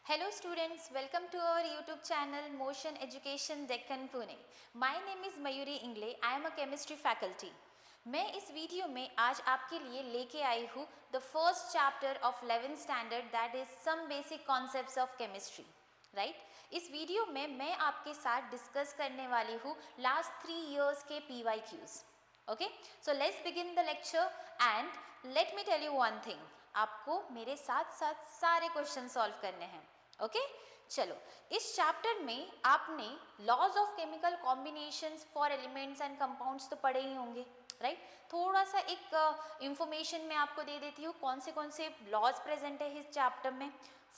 Hello students, welcome to our YouTube channel Motion Education Deccan Pune. My name is Mayuri Ingle. I am a chemistry faculty. मैं इस video में आज आपके लिए लेके आई हूँ the first chapter of 11th standard that is some basic concepts of chemistry right. इस वीडियो में मैं आपके साथ डिस्कस करने वाली हूँ लास्ट 3 years के PYQs. Okay, so let's begin the lecture and let me tell you one thing, आपको मेरे साथ साथ सारे क्वेश्चन सॉल्व करने हैं. ओके चलो, इस चैप्टर में आपने laws of chemical combinations for elements and compounds तो पढ़े ही होंगे राइट. थोड़ा सा एक इंफॉर्मेशन मैं आपको दे देती हूँ कौन से लॉज प्रेजेंट है इस चैप्टर में.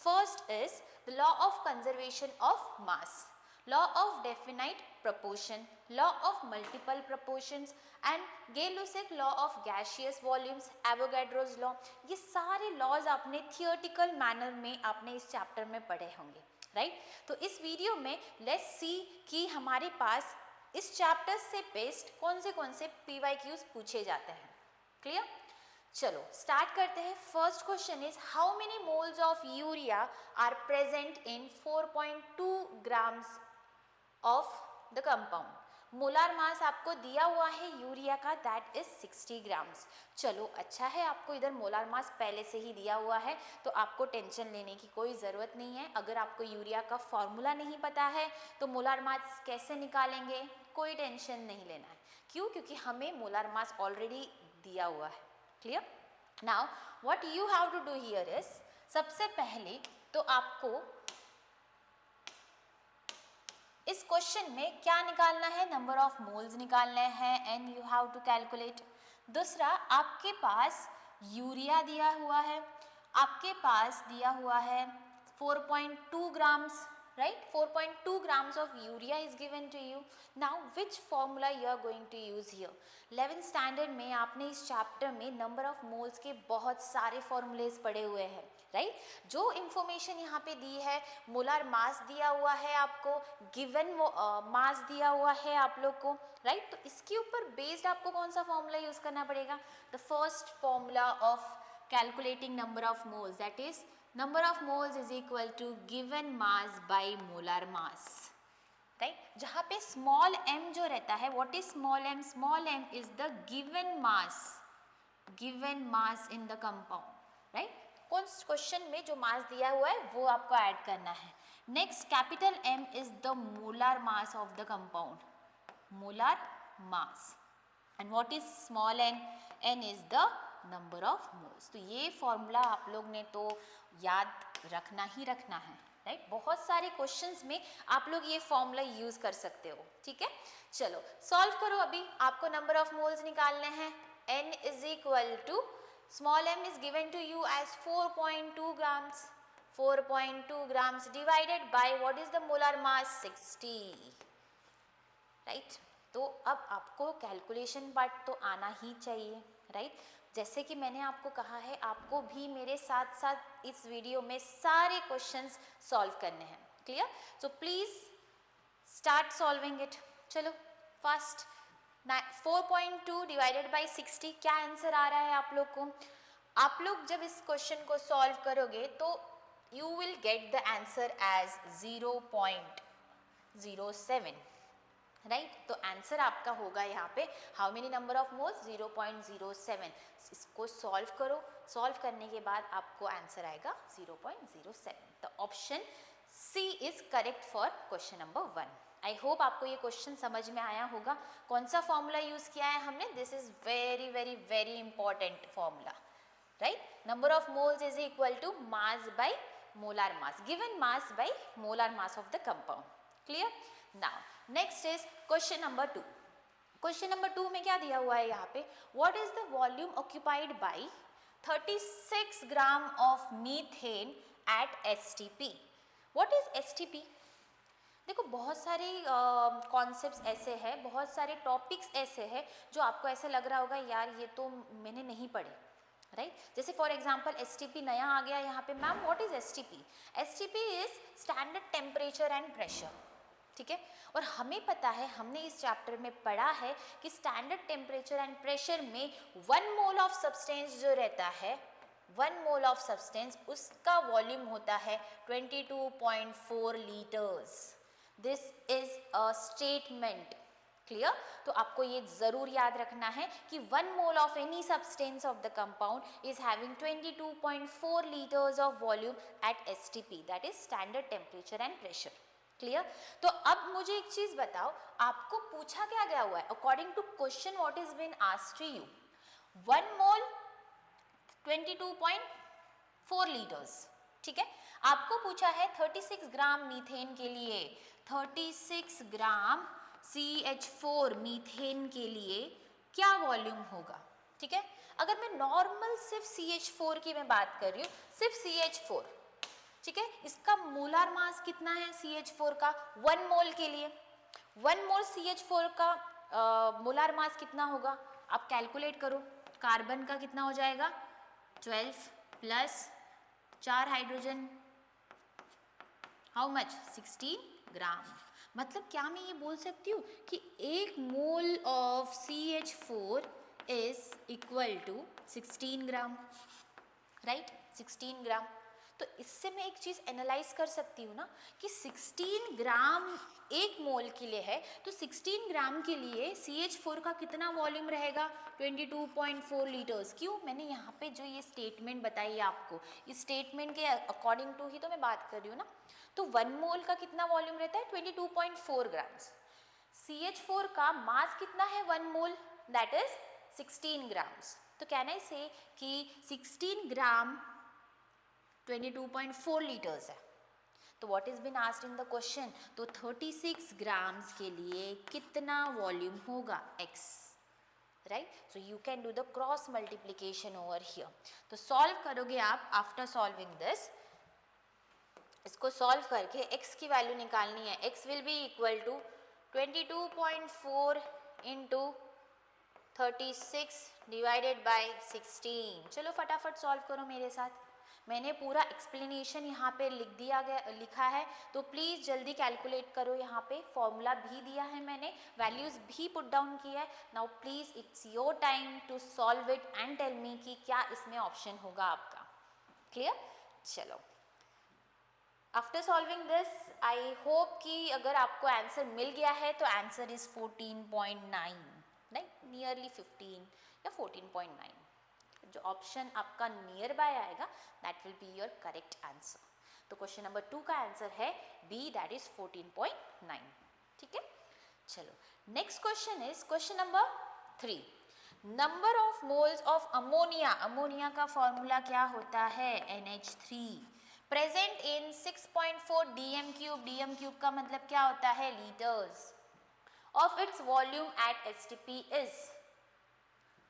First is the law of conservation of mass, law of definite proportion, law of multiple proportions and Gay-Lussac law of gaseous volumes, Avogadro's law. ये सारे लॉज आपने थियोरटिकल मैनर में आपने इस चैप्टर में पढ़े होंगे राइट. तो इस वीडियो में लेट्स सी कि हमारे पास इस चैप्टर से बेस्ड कौन से PYQs पूछे जाते हैं. क्लियर? चलो स्टार्ट करते हैं. First question is how many moles of urea are present in 4.2 grams of the compound. Molar mass आपको दिया हुआ है यूरिया का दैट इज 60 grams. चलो अच्छा है, आपको इधर मोलार मास पहले से ही दिया हुआ है तो आपको टेंशन लेने की कोई ज़रूरत नहीं है. अगर आपको यूरिया का फॉर्मूला नहीं पता है तो मोलार मास कैसे निकालेंगे, कोई टेंशन नहीं लेना है. क्यों? क्योंकि हमें मोलार मास ऑलरेडी दिया हुआ है. Clear? Now what you have to do here is, सबसे पहले तो आपको इस क्वेश्चन में क्या निकालना है, नंबर ऑफ मोल्स निकालने हैं and you have to calculate. दूसरा, आपके पास यूरिया दिया हुआ है, आपके पास दिया हुआ है 4.2 grams right. 4.2 grams of urea is given to you. Now which formula you are going to use here? 11th standard में आपने इस चैप्टर में नंबर ऑफ मोल्स के बहुत सारे फॉर्मूलेज पढ़े हुए हैं राइट. जो इंफॉर्मेशन यहाँ पे दी है, मोलार मास दिया हुआ है आपको, गिवन मास दिया हुआ है आप लोग को राइट. तो इसके ऊपर बेस्ड आपको कौन सा फॉर्मूला यूज करना पड़ेगा, the first formula of calculating number of moles, that is number of moles is equal to given mass by molar mass right. जहाँ पे small m जो रहता है, what is small m? Small m is the given mass in the compound right. कौन question में जो मास दिया हुआ है वो आपको ऐड करना है. Next, capital M is the molar mass of the compound, molar mass. And what is small n? N is the number of moles. तो ये फॉर्मूला आप लोग ने तो याद रखना ही रखना है राइट. बहुत सारे क्वेश्चंस में आप लोग ये फॉर्मूला यूज कर सकते हो. ठीक है, चलो सॉल्व करो. अभी आपको नंबर ऑफ मोल्स निकालने हैं. n is equal to small m is given to you as 4.2 grams. 4.2 grams divided by what is the molar mass, 60 right. तो अब आपको कैलकुलेशन पार्ट तो आना ही चाहिए राइट. जैसे कि मैंने आपको कहा है, आपको भी मेरे साथ साथ इस वीडियो में सारे क्वेश्चंस सॉल्व करने हैं. Clear? So please start solving it. चलो फर्स्ट, 4.2 डिवाइडेड बाय 60, क्या आंसर आ रहा है आप लोग को? आप लोग जब इस क्वेश्चन को सॉल्व करोगे तो you will get the answer as 0.07 right. तो आंसर आपका होगा यहाँ पे how many number of moles, 0.07. इसको सॉल्व करो, सॉल्व करने के बाद आपको आंसर आएगा 0.07. तो option C is correct for question number 1. I hope आपको ये क्वेश्चन समझ में आया होगा. कौन सा फॉर्मूला यूज किया है हमने, this is very very very important formula right. Number of moles is equal to mass by molar mass, given mass by molar mass of the compound. Clear? Now next is question number 2. Question number 2 में क्या दिया हुआ है यहाँ पे, what is the volume occupied by 36 gram of methane at STP. What is STP? देखो बहुत सारे कॉन्सेप्ट्स ऐसे हैं, बहुत सारे टॉपिक्स ऐसे हैं जो आपको ऐसे लग रहा होगा यार ये तो मैंने नहीं पढ़े राइट. जैसे फॉर एग्जाम्पल STP नया आ गया यहाँ पे. Ma'am what is STP? STP is standard temperature and pressure. ठीक है, और हमें पता है, हमने इस चैप्टर में पढ़ा है कि स्टैंडर्ड टेम्परेचर एंड प्रेशर में 1 मोल ऑफ सब्सटेंस जो रहता है 1 मोल ऑफ सब्सटेंस, उसका वॉल्यूम होता है 22.4 litres. This is a statement. Clear? तो आपको ये जरूर याद रखना है कि 1 mole of any substance of the compound is having 22.4 litres of volume at STP, that is standard temperature and pressure. Clear? तो अब मुझे एक चीज बताओ, आपको पूछा क्या गया हुआ है according to question what is been asked to you? 1 mole 22.4 litres, ठीक है। आपको पूछा है 36 ग्राम मीथेन के लिए, 36 ग्राम CH4 मीथेन के लिए क्या वॉल्यूम होगा, ठीक है। अगर मैं नॉर्मल सिर्फ CH4 की मैं बात कर रही हूँ, सिर्फ CH4, ठीक है, इसका मोलार मास कितना है CH4 का 1 मोल के लिए? 1 मोल CH4 का मोलार मास कितना होगा? आप कैलकुलेट करो। कार्बन का कितना हो जाएगा? 12 plus 4 hydrogen, how much? 16 gram. मतलब क्या मैं ये बोल सकती हूँ कि 1 mole of CH4 is equal to 16 gram, right? 16 gram. तो इससे मैं एक चीज एनालाइज कर सकती हूँ ना कि 16 ग्राम 1 मोल के लिए है, तो 16 ग्राम के लिए CH4 का कितना वॉल्यूम रहेगा? 22.4 लीटर्स। क्यों? मैंने यहाँ पे जो ये स्टेटमेंट बताई है आपको, इस स्टेटमेंट के अकॉर्डिंग टू ही तो मैं बात कर रही हूँ ना। तो 1 मोल का कितना वॉल्यूम रहता है? 22.4 ग्राम्स। CH4 का मास कितना है 1 मोल? That is 16 grams. तो कैन आई से कि 16 ग्राम 22.4 लीटर्स है। तो what is been asked in the question? तो 36 ग्राम्स के लिए कितना वॉल्यूम होगा? x, right? So you can do the cross multiplication over here. तो सॉल्व करोगे आप। आफ्टर सॉल्विंग दिस, इसको सॉल्व करके x की वैल्यू निकालनी है। x will be equal to 22.4 into 36 divided by 16। चलो फटाफट सॉल्व करो मेरे साथ। मैंने पूरा एक्सप्लेनेशन यहाँ पे लिखा है, तो प्लीज़ जल्दी कैलकुलेट करो। यहाँ पे फॉर्मूला भी दिया है मैंने, वैल्यूज़ भी पुट डाउन किया है। Now please it's your time to solve it and tell me कि क्या इसमें ऑप्शन होगा आपका। क्लियर? चलो, after solving this I hope कि अगर आपको आंसर मिल गया है तो आंसर इज 14.9, राइट? नियरली 15 या 14.9। जो ऑप्शन आपका नियर बाय आएगा that will be your correct answer. तो क्वेश्चन नंबर 2 का आंसर है बी, दैट इज 14.9। ठीक है, चलो next question is question number 3। Number of moles of ammonia, ammonia का फॉर्मूला क्या होता है? NH3 present in 6.4 DM cube, DM cube का मतलब क्या होता है? Litres of its volume at STP is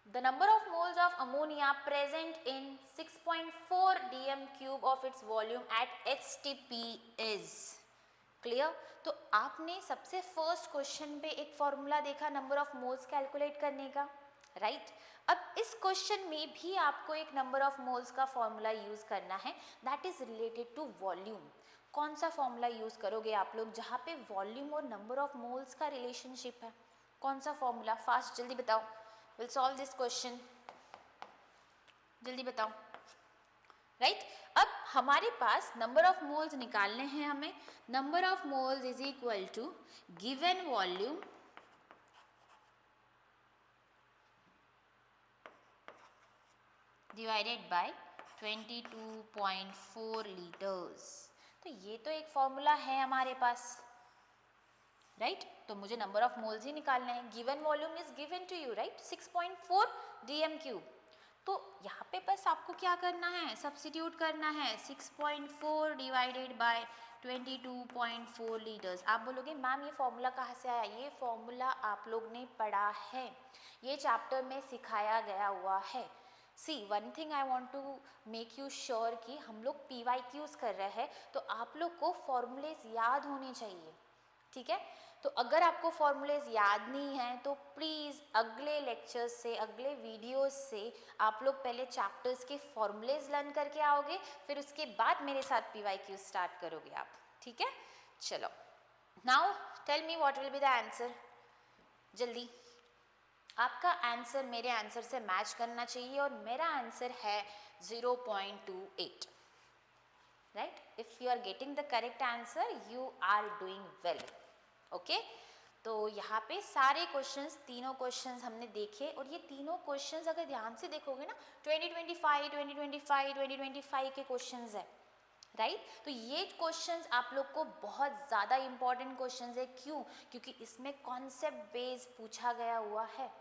the number of moles of ammonia present in 6.4 DM cube of its volume at STP is clear। तो आपने सबसे first question पे एक फॉर्मूला देखा नंबर ऑफ मोल्स कैलकुलेट करने का, right? अब इस क्वेश्चन में भी आपको एक नंबर ऑफ मोल्स का फॉर्मूला यूज करना है, that is related to volume. कौन सा फॉर्मूला यूज करोगे आप लोग जहाँ पे वॉल्यूम और नंबर ऑफ मोल्स का रिलेशनशिप है? कौन सा फॉर्मूला? फास्ट जल्दी बताओ। We'll solve this question, जल्दी बताओ, राइट? अब हमारे पास नंबर ऑफ मोल्स निकालने हैं हमें। Number of moles is equal to given volume divided by 22.4 litres. तो ये तो एक फॉर्मूला है हमारे पास, राइट? तो मुझे नंबर ऑफ मोल्स ही निकालना है। Given volume is given to you, right? 6.4 DM cube. तो यहाँ पे बस आपको क्या करना है? सब्स्टिट्यूट करना है। 6.4 डिवाइडेड बाय 22.4 लीटर्स। आप बोलोगे मैम ये फॉर्मूला कहाँ से आया? ये फॉर्मूला आप लोग ने पढ़ा है, ये चैप्टर में सिखाया गया हुआ है। See one thing I want to make you sure कि हम लोग PYQs कर रहे हैं, तो आप लोग को फॉर्मूलेज याद होने चाहिए, ठीक है? तो अगर आपको फॉर्मूलेज याद नहीं है तो प्लीज़ अगले लेक्चर्स से, अगले वीडियोस से आप लोग पहले चैप्टर्स के फॉर्मूलेज लर्न करके आओगे, फिर उसके बाद मेरे साथ PYQ स्टार्ट करोगे आप, ठीक है? चलो, now tell me what will be the answer. जल्दी आपका आंसर मेरे आंसर से मैच करना चाहिए और मेरा आंसर है 0.28, right. If you are getting the correct answer you are doing well. Okay, तो यहाँ पे सारे क्वेश्चंस, तीनों क्वेश्चंस हमने देखे और ये तीनों क्वेश्चंस अगर ध्यान से देखोगे ना 2025 के क्वेश्चंस है, राइट. तो ये क्वेश्चंस आप लोग को बहुत ज़्यादा इंपॉर्टेंट क्वेश्चंस है. क्यों? क्योंकि इसमें कॉन्सेप्ट बेस पूछा गया हुआ है.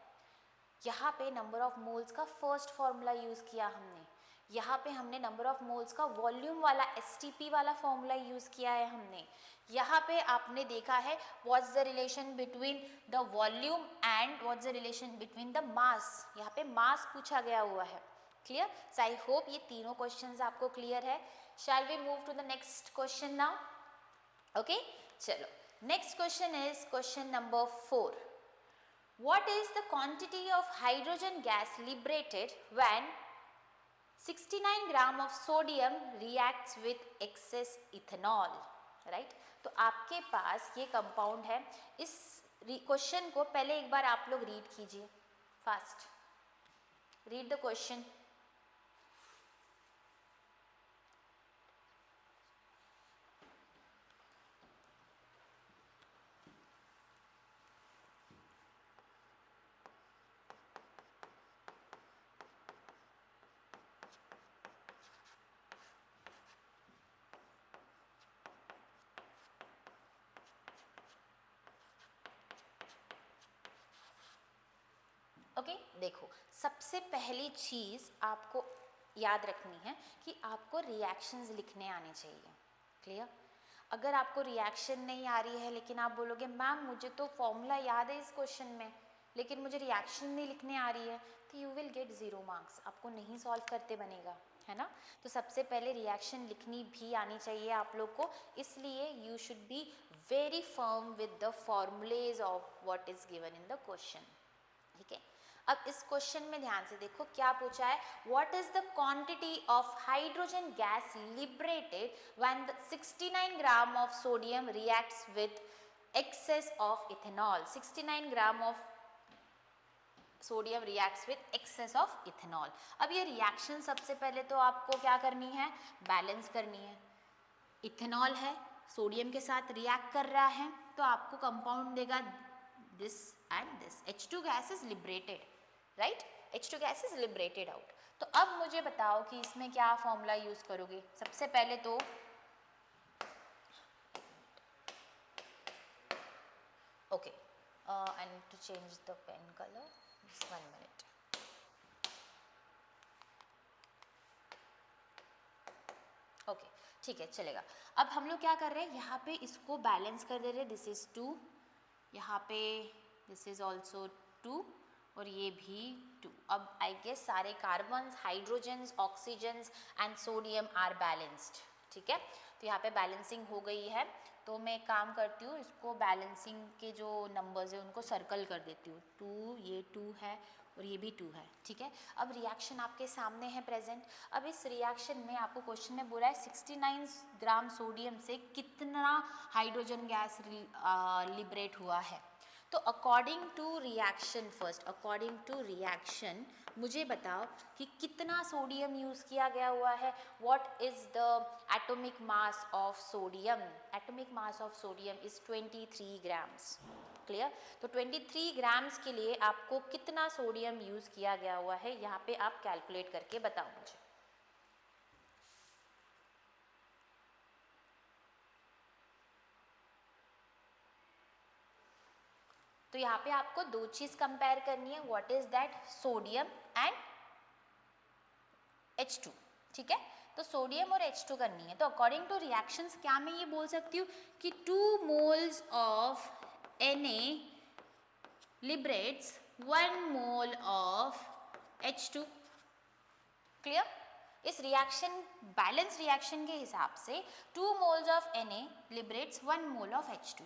यहाँ पे नंबर ऑफ मोल्स का फर्स्ट फॉर्मूला यूज़ किया हमने. यहाँ पे हमने नंबर ऑफ मोल्स का वॉल्यूम वाला STP वाला फॉर्मूला यूज़ किया है हमने. यहाँ पे आपने देखा है what's the relation between the volume and what's the relation between the mass. यहाँ पे मास पूछा गया हुआ है. क्लियर? सो आई होप ये तीनों क्वेश्चंस आपको क्लियर है. Shall we move to the next question now? Okay, चलो. Next question is question number 4. What is the quantity of hydrogen gas liberated when 69 gram of sodium reacts with excess ethanol? Right. तो आपके पास ये compound है. इस question को पहले एक बार आप लोग रीड कीजिए fast. Read the question. Okay, देखो सबसे पहली चीज़ आपको याद रखनी है कि आपको रिएक्शंस लिखने आने चाहिए. क्लियर? अगर आपको रिएक्शन नहीं आ रही है लेकिन आप बोलोगे मैम मुझे तो फॉर्मूला याद है इस क्वेश्चन में लेकिन मुझे रिएक्शन नहीं लिखने आ रही है, तो यू विल गेट 0 मार्क्स. आपको नहीं सॉल्व करते बनेगा, है ना. तो सबसे पहले रिएक्शन लिखनी भी आनी चाहिए आप लोग को. इसलिए you should be very firm with the formulas of what is given in the question. ठीक है. अब इस क्वेश्चन में ध्यान से देखो क्या पूछा है. What is the quantity of hydrogen gas liberated when 69 gram of sodium reacts with excess of ethanol. 69 gram of sodium reacts with excess of ethanol. अब ये रिएक्शन सबसे पहले तो आपको क्या करनी है, बैलेंस करनी है. इथेनॉल है, सोडियम के साथ रिएक्ट कर रहा है, तो आपको कंपाउंड देगा this and this. H2 gas is liberated, right? H2 gas is liberated out. तो अब मुझे बताओ कि इसमें क्या फॉर्मूला यूज करोगे. सबसे पहले तो okay, I need to change the pen color. Just 1 minute. Okay, ठीक है, चलेगा. अब हम लोग क्या कर रहे हैं, यहाँ पे इसको बैलेंस कर दे रहे हैं. दिस इज 2, यहाँ पे दिस इज ऑल्सो 2 और ये भी 2. अब आई गेस सारे carbons, hydrogens, oxygens and sodium are balanced. ठीक है, तो यहाँ पे बैलेंसिंग हो गई है. तो मैं एक काम करती हूँ, इसको बैलेंसिंग के जो नंबर्स है उनको सर्कल कर देती हूँ. 2, ये 2 है और ये भी 2 है. ठीक है. अब रिएक्शन आपके सामने है प्रेजेंट. अब इस रिएक्शन में आपको क्वेश्चन में बोला है 69 ग्राम सोडियम से कितना हाइड्रोजन गैस लिबरेट हुआ है. तो according to reaction, first according to reaction मुझे बताओ कि कितना सोडियम यूज़ किया गया हुआ है. What is the atomic mass of sodium. Atomic mass of sodium is 23 grams. Clear. तो 23 ग्राम्स के लिए आपको कितना सोडियम यूज़ किया गया हुआ है, यहाँ पे आप कैलकुलेट करके बताओ मुझे. तो यहाँ पे आपको दो चीज कंपेयर करनी है. What is that, sodium and H2. ठीक है, तो सोडियम और H2 करनी है. तो अकॉर्डिंग टू रिएक्शंस क्या मैं ये बोल सकती हूँ कि 2 moles of Na liberates 1 mole of H2. Clear. इस रिएक्शन, बैलेंस रिएक्शन के हिसाब से 2 moles of Na liberates 1 mole of H2.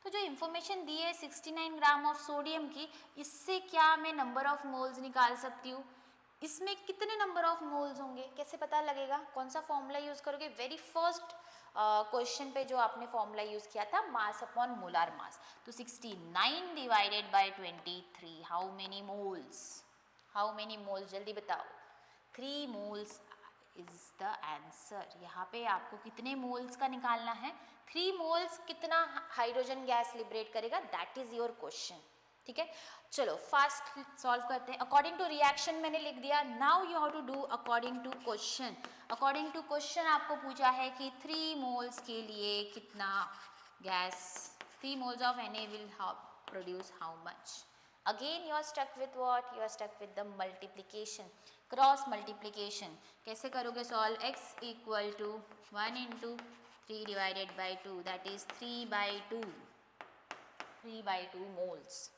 तो जो इन्फॉर्मेशन दी है 69 ग्राम ऑफ सोडियम की, इससे क्या मैं नंबर ऑफ मोल्स निकाल सकती हूँ. इसमें कितने नंबर ऑफ मोल्स होंगे कैसे पता लगेगा, कौन सा फॉर्मूला यूज करोगे. वेरी फर्स्ट क्वेश्चन पे जो आपने फॉर्मूला यूज़ किया था मास अपॉन मोलार मास, तो 69 divided by 23, how many moles, how many moles, जल्दी बताओ। 3 मोल्स इज द आंसर। यहाँ पे आपको कितने मोल्स का निकालना है, 3 मोल्स कितना हाइड्रोजन गैस लिबरेट करेगा, दैट इज योर क्वेश्चन। ठीक है, चलो फास्ट सॉल्व करते हैं। अकॉर्डिंग टू रिएक्शन मैंने लिख दिया, now you have to do according to question. According to question आपको पूछा है कि 3 मोल्स के लिए कितना gas, 3 moles of Na will produce how much. Again you are stuck with what? You are stuck with the multiplication, cross multiplication. कैसे करोगे solve? x equal to 1 into 3 divided by 2, that is 3/2 moles.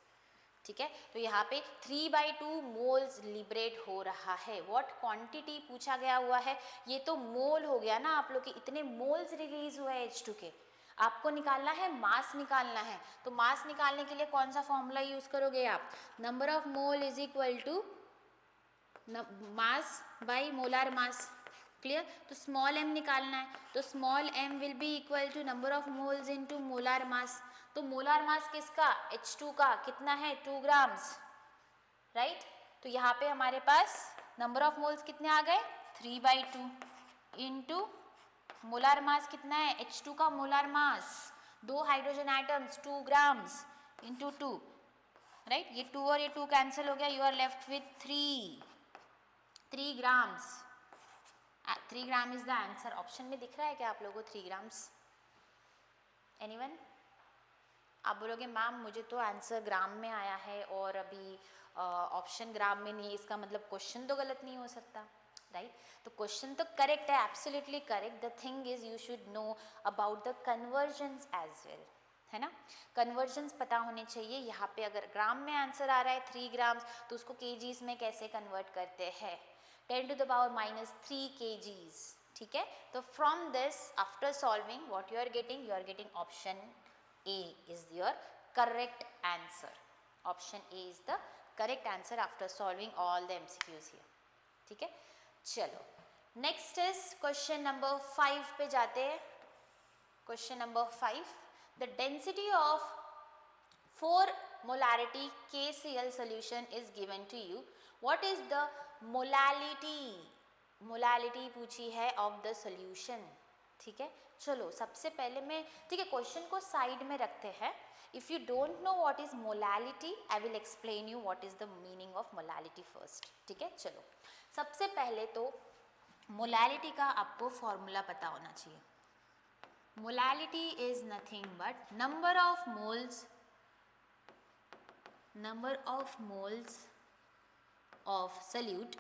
ठीक है, तो यहाँ पे 3/2 moles liberate हो रहा है। व्हाट क्वांटिटी पूछा गया हुआ है, ये तो मोल हो गया ना आप लोग के, इतने मोल्स रिलीज हुआ है H2 के। आपको निकालना है मास, निकालना है, तो मास निकालने के लिए कौन सा फॉर्मूला यूज करोगे आप? Number of mole is equal to mass by molar mass. Clear? तो स्मॉल m निकालना है, तो small m will be equal to number of moles into molar mass. तो मोलार मास किसका? H2 का। कितना है? 2 ग्राम्स, राइट। तो यहाँ पे हमारे पास नंबर ऑफ मोल्स कितने आ गए? 3/2 इंटू मोलार मास कितना है? H2 का molar mass, 2 hydrogen items, 2 grams into 2, right. ये 2 और ये 2 कैंसिल हो गया, you are left with 3 grams. 3 gram is the answer. Option में दिख रहा है क्या आप लोगों को 3 ग्राम्स? एनीवन? आप बोलोगे मैम मुझे तो आंसर ग्राम में आया है और अभी ऑप्शन ग्राम में नहीं है, इसका मतलब क्वेश्चन तो गलत नहीं हो सकता, राइट। तो क्वेश्चन तो करेक्ट है, absolutely correct. The thing is you should know about the conversions as well, है ना। कन्वर्जन्स पता होने चाहिए। यहाँ पे अगर ग्राम में आंसर आ रहा है 3 ग्राम्स, तो उसको केजीज में कैसे कन्वर्ट करते हैं? 10 to the power minus 3 kgs। ठीक है, तो from this after solving what you are getting option A is your correct answer. Option A is the correct answer after solving all the MCQs here. ठीक है, चलो next is question number 5 पे जाते हैं। Question number 5, the density of 4 molarity KCl solution is given to you. What is the molality? Molality पूछी है of the solution. ठीक है, चलो सबसे पहले मैं, ठीक है, क्वेश्चन को साइड में रखते हैं। If you don't know what is molality, I will explain you what is the meaning of molality first. ठीक है, चलो सबसे पहले तो मोलालिटी का आपको फॉर्मूला पता होना चाहिए। Molality is nothing but number of moles of solute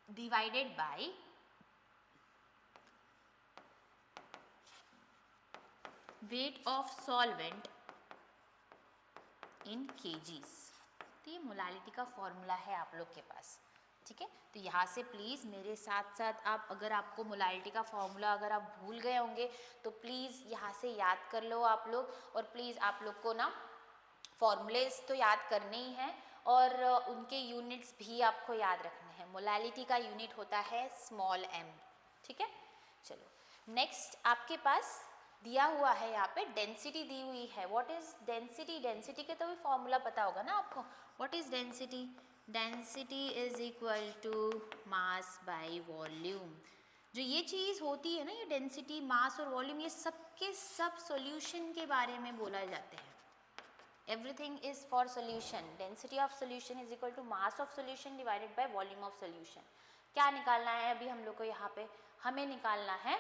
divided by weight of solvent in kgs। तो ये मोलालिटी का फॉर्मूला है आप लोग के पास। ठीक है, तो यहाँ से प्लीज़ मेरे साथ साथ आप, अगर आपको मोलालिटी का फॉर्मूला अगर आप भूल गए होंगे तो प्लीज़ यहाँ से याद कर लो आप लोग। और प्लीज़ आप लोग को ना फॉर्मूलेस तो याद करने ही हैं और उनके यूनिट्स भी आपको याद रखने हैं। मोलालिटी का यूनिट होता है स्मॉल m। ठीक है, चलो नेक्स्ट आपके पास दिया हुआ है, यहाँ पे डेंसिटी दी हुई है। What is density? डेंसिटी के तो भी फॉर्मूला पता होगा ना आपको। What is density? Density is equal to mass by volume. जो ये चीज़ होती है ना, ये डेंसिटी, मास और वॉल्यूम, ये सब के सब सॉल्यूशन के बारे में बोला जाते हैं। Everything is for solution. Density of solution is equal to mass of solution divided by volume of solution. क्या निकालना है अभी हम लोग को? यहाँ पे हमें निकालना है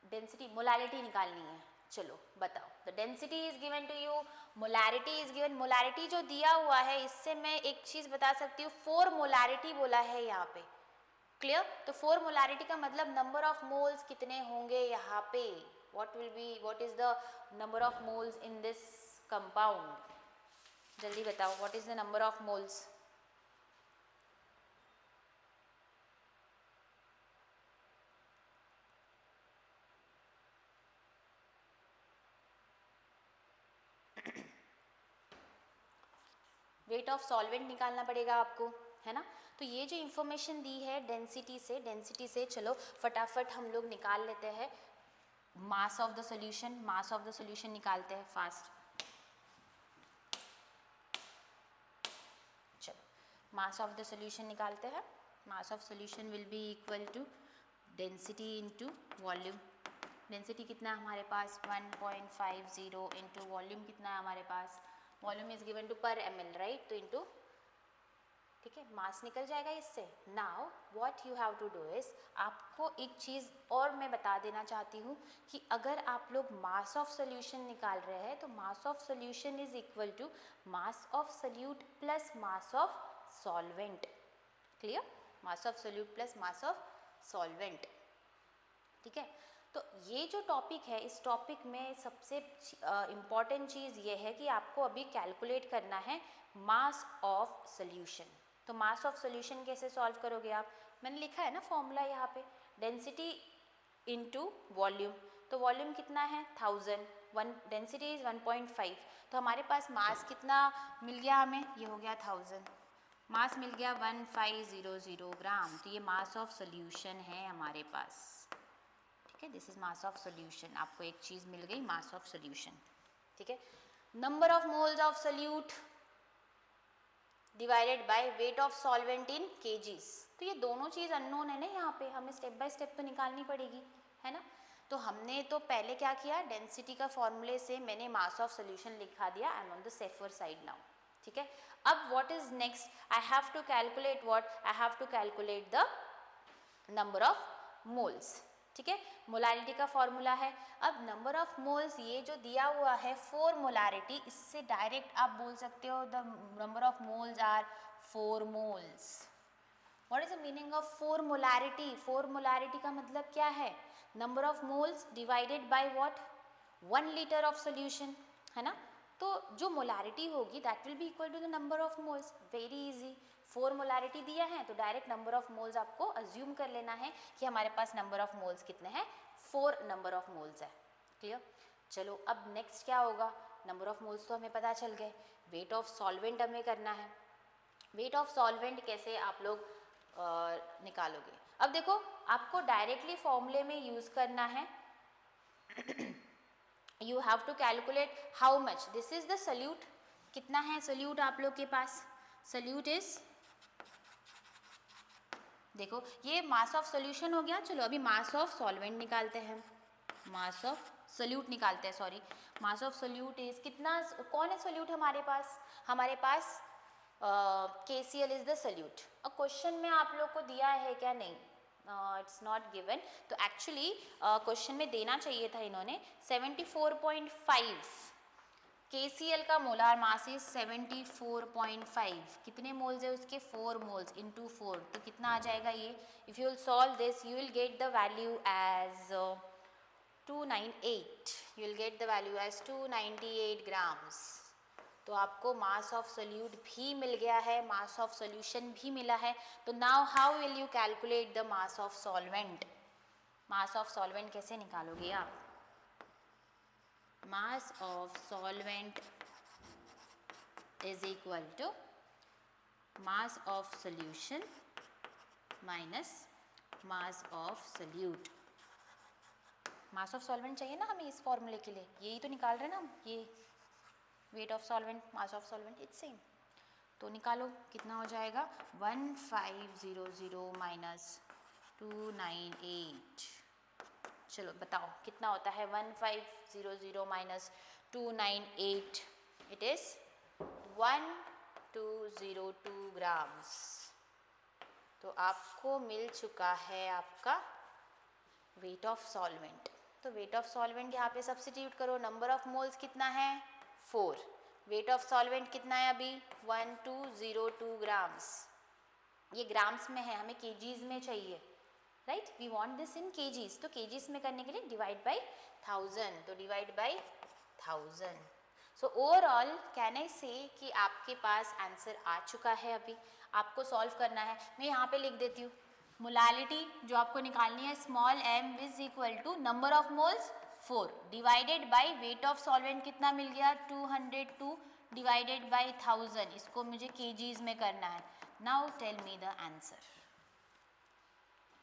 डेंसिटी, मोलालिटी निकालनी है। चलो बताओ, the density is given to you, molarity is given. Molarity जो दिया हुआ है, इससे मैं एक चीज़ बता सकती हूँ, 4 मोलारिटी बोला है यहाँ पे। क्लियर? तो 4 मोलारिटी का मतलब नंबर ऑफ मोल्स कितने होंगे यहाँ पे? what is the number of moles in this compound? जल्दी बताओ, what is the number of moles? Wait of solvent निकालना पड़ेगा आपको। है ना। तो ये जो इन्फॉर्मेशन दी है डेंसिटी से चलो फटाफट हम लोग निकाल लेते हैं मास ऑफ द सॉल्यूशन निकालते हैं फास्ट। चलो मास ऑफ द सॉल्यूशन निकालते हैं। Mass of solution will be equal to density into volume. Density कितना है हमारे पास 1.50 इंटू वॉल्यूम कितना है हमारे पास, वॉल्यूम इज गिवन टू पर ml राइट, तो इंटू, ठीक है, मास निकल जाएगा इससे। Now what you have to do is, आपको एक चीज़ और मैं बता देना चाहती हूँ कि अगर आप लोग मास ऑफ सोल्यूशन निकाल रहे हैं तो mass of solution is equal to mass of solute plus mass of solvent. Clear, mass of solute plus mass of solvent, ठीक है। तो ये जो टॉपिक है, इस टॉपिक में सबसे इम्पॉर्टेंट चीज़ ये है कि आपको अभी कैलकुलेट करना है मास ऑफ सोल्यूशन। तो मास ऑफ सोल्यूशन कैसे सॉल्व करोगे आप, मैंने लिखा है ना फॉर्मूला यहाँ पे, डेंसिटी इनटू वॉल्यूम। तो वॉल्यूम कितना है 1000, डेंसिटी इज 1.5, तो हमारे पास मास कितना मिल गया हमें, ये हो गया 1000, मास मिल गया 1500 ग्राम। तो ये मास ऑफ सोल्यूशन है हमारे पास, ठीक है, this is mass of solution. आपको एक चीज़ मिल गई मास ऑफ सोल्यूशन, ठीक है। Number of moles of solute divided by weight of solvent in kgs. तो ये दोनों चीज़ अननोन है ना, यहाँ पे हमें स्टेप बाय स्टेप तो निकालनी पड़ेगी, है ना। तो हमने तो पहले क्या किया, डेंसिटी का फॉर्मूले से मैंने मास ऑफ सोल्यूशन लिखा दिया, I am on the safer side now, ठीक है। अब what is next, I have to calculate what, I have to calculate the number of moles, ठीक है। मोलारिटी का फॉर्मूला है। अब नंबर ऑफ मोल्स ये जो दिया हुआ है 4 मोलारिटी, इससे डायरेक्ट आप बोल सकते हो the number of moles are 4 moles. What is the meaning of 4 molarity, 4 molarity का मतलब क्या है, number of moles divided by what, 1 litre of solution, है ना। तो जो मोलारिटी होगी that will be equal to the number of moles, very easy. 4 molarity दिया है तो डायरेक्ट नंबर ऑफ मोल्स आपको अज्यूम कर लेना है कि हमारे पास नंबर ऑफ मोल्स कितने हैं, 4 नंबर ऑफ मोल्स है। क्लियर, चलो अब नेक्स्ट क्या होगा, नंबर ऑफ मोल्स तो हमें पता चल गए, वेट ऑफ सॉल्वेंट हमें करना है। वेट ऑफ सॉल्वेंट कैसे आप लोग निकालोगे, अब देखो आपको डायरेक्टली फॉर्मूले में यूज करना है। You have to calculate how much, this is the solute, कितना है सोल्यूट आप लोग के पास, सोल्यूट इज, देखो ये मास ऑफ सोल्यूशन हो गया। चलो अभी मास ऑफ सॉल्वेंट निकालते हैं, मास ऑफ सोल्यूट निकालते हैं, sorry, mass of solute is कितना, कौन है सोल्यूट हमारे पास, हमारे पास KCl इज द सोल्यूट। अब क्वेश्चन में आप लोग को दिया है क्या, नहीं, इट्स नॉट गिवन, तो एक्चुअली क्वेश्चन में देना चाहिए था इन्होंने 74.5, KCl का मोलार मास इज 74.5, कितने मोल्स है उसके, 4 मोल्स इंटू 4, तो कितना आ जाएगा ये, if you will solve this you will get the value as 298, you will get the value as 298 grams. तो आपको मास ऑफ सोल्यूट भी मिल गया है, मास ऑफ सोल्यूशन भी मिला है। तो now how will you calculate the mass of solvent, mass of solvent कैसे निकालोगे आप, mass of solvent is equal to mass of solution minus mass of solute. Mass of solvent चाहिए ना हमें इस फॉर्मूले के लिए, यही तो निकाल रहे हैं ना हम, ये wait of solvent, mass of solvent, it's same. तो निकालो कितना हो जाएगा, 1500 माइनस 298, चलो बताओ कितना होता है 1500 माइनस 298, इट इज 1202 ग्राम्स। तो आपको मिल चुका है आपका वेट ऑफ सॉल्वेंट। तो वेट ऑफ सॉल्वेंट यहाँ पे सब्स्टिट्यूट करो, नंबर ऑफ मोल्स कितना है 4, वेट ऑफ सॉल्वेंट कितना है अभी 1202 ग्राम्स, ये ग्राम्स में है, हमें केजीज में चाहिए, right, we want this in kgs, तो केजीज में करने के लिए डिवाइड बाय 1000, तो divide by 1000। So overall can I say कि आपके पास आंसर आ चुका है, अभी आपको सॉल्व करना है। मैं यहाँ पे लिख देती हूँ, मोलालिटी जो आपको निकालनी है small m is equal to number of moles 4 divided by weight of solvent कितना मिल गया 202 डिवाइडेड बाय 1000, इसको मुझे केजीज में करना है, now tell me the answer.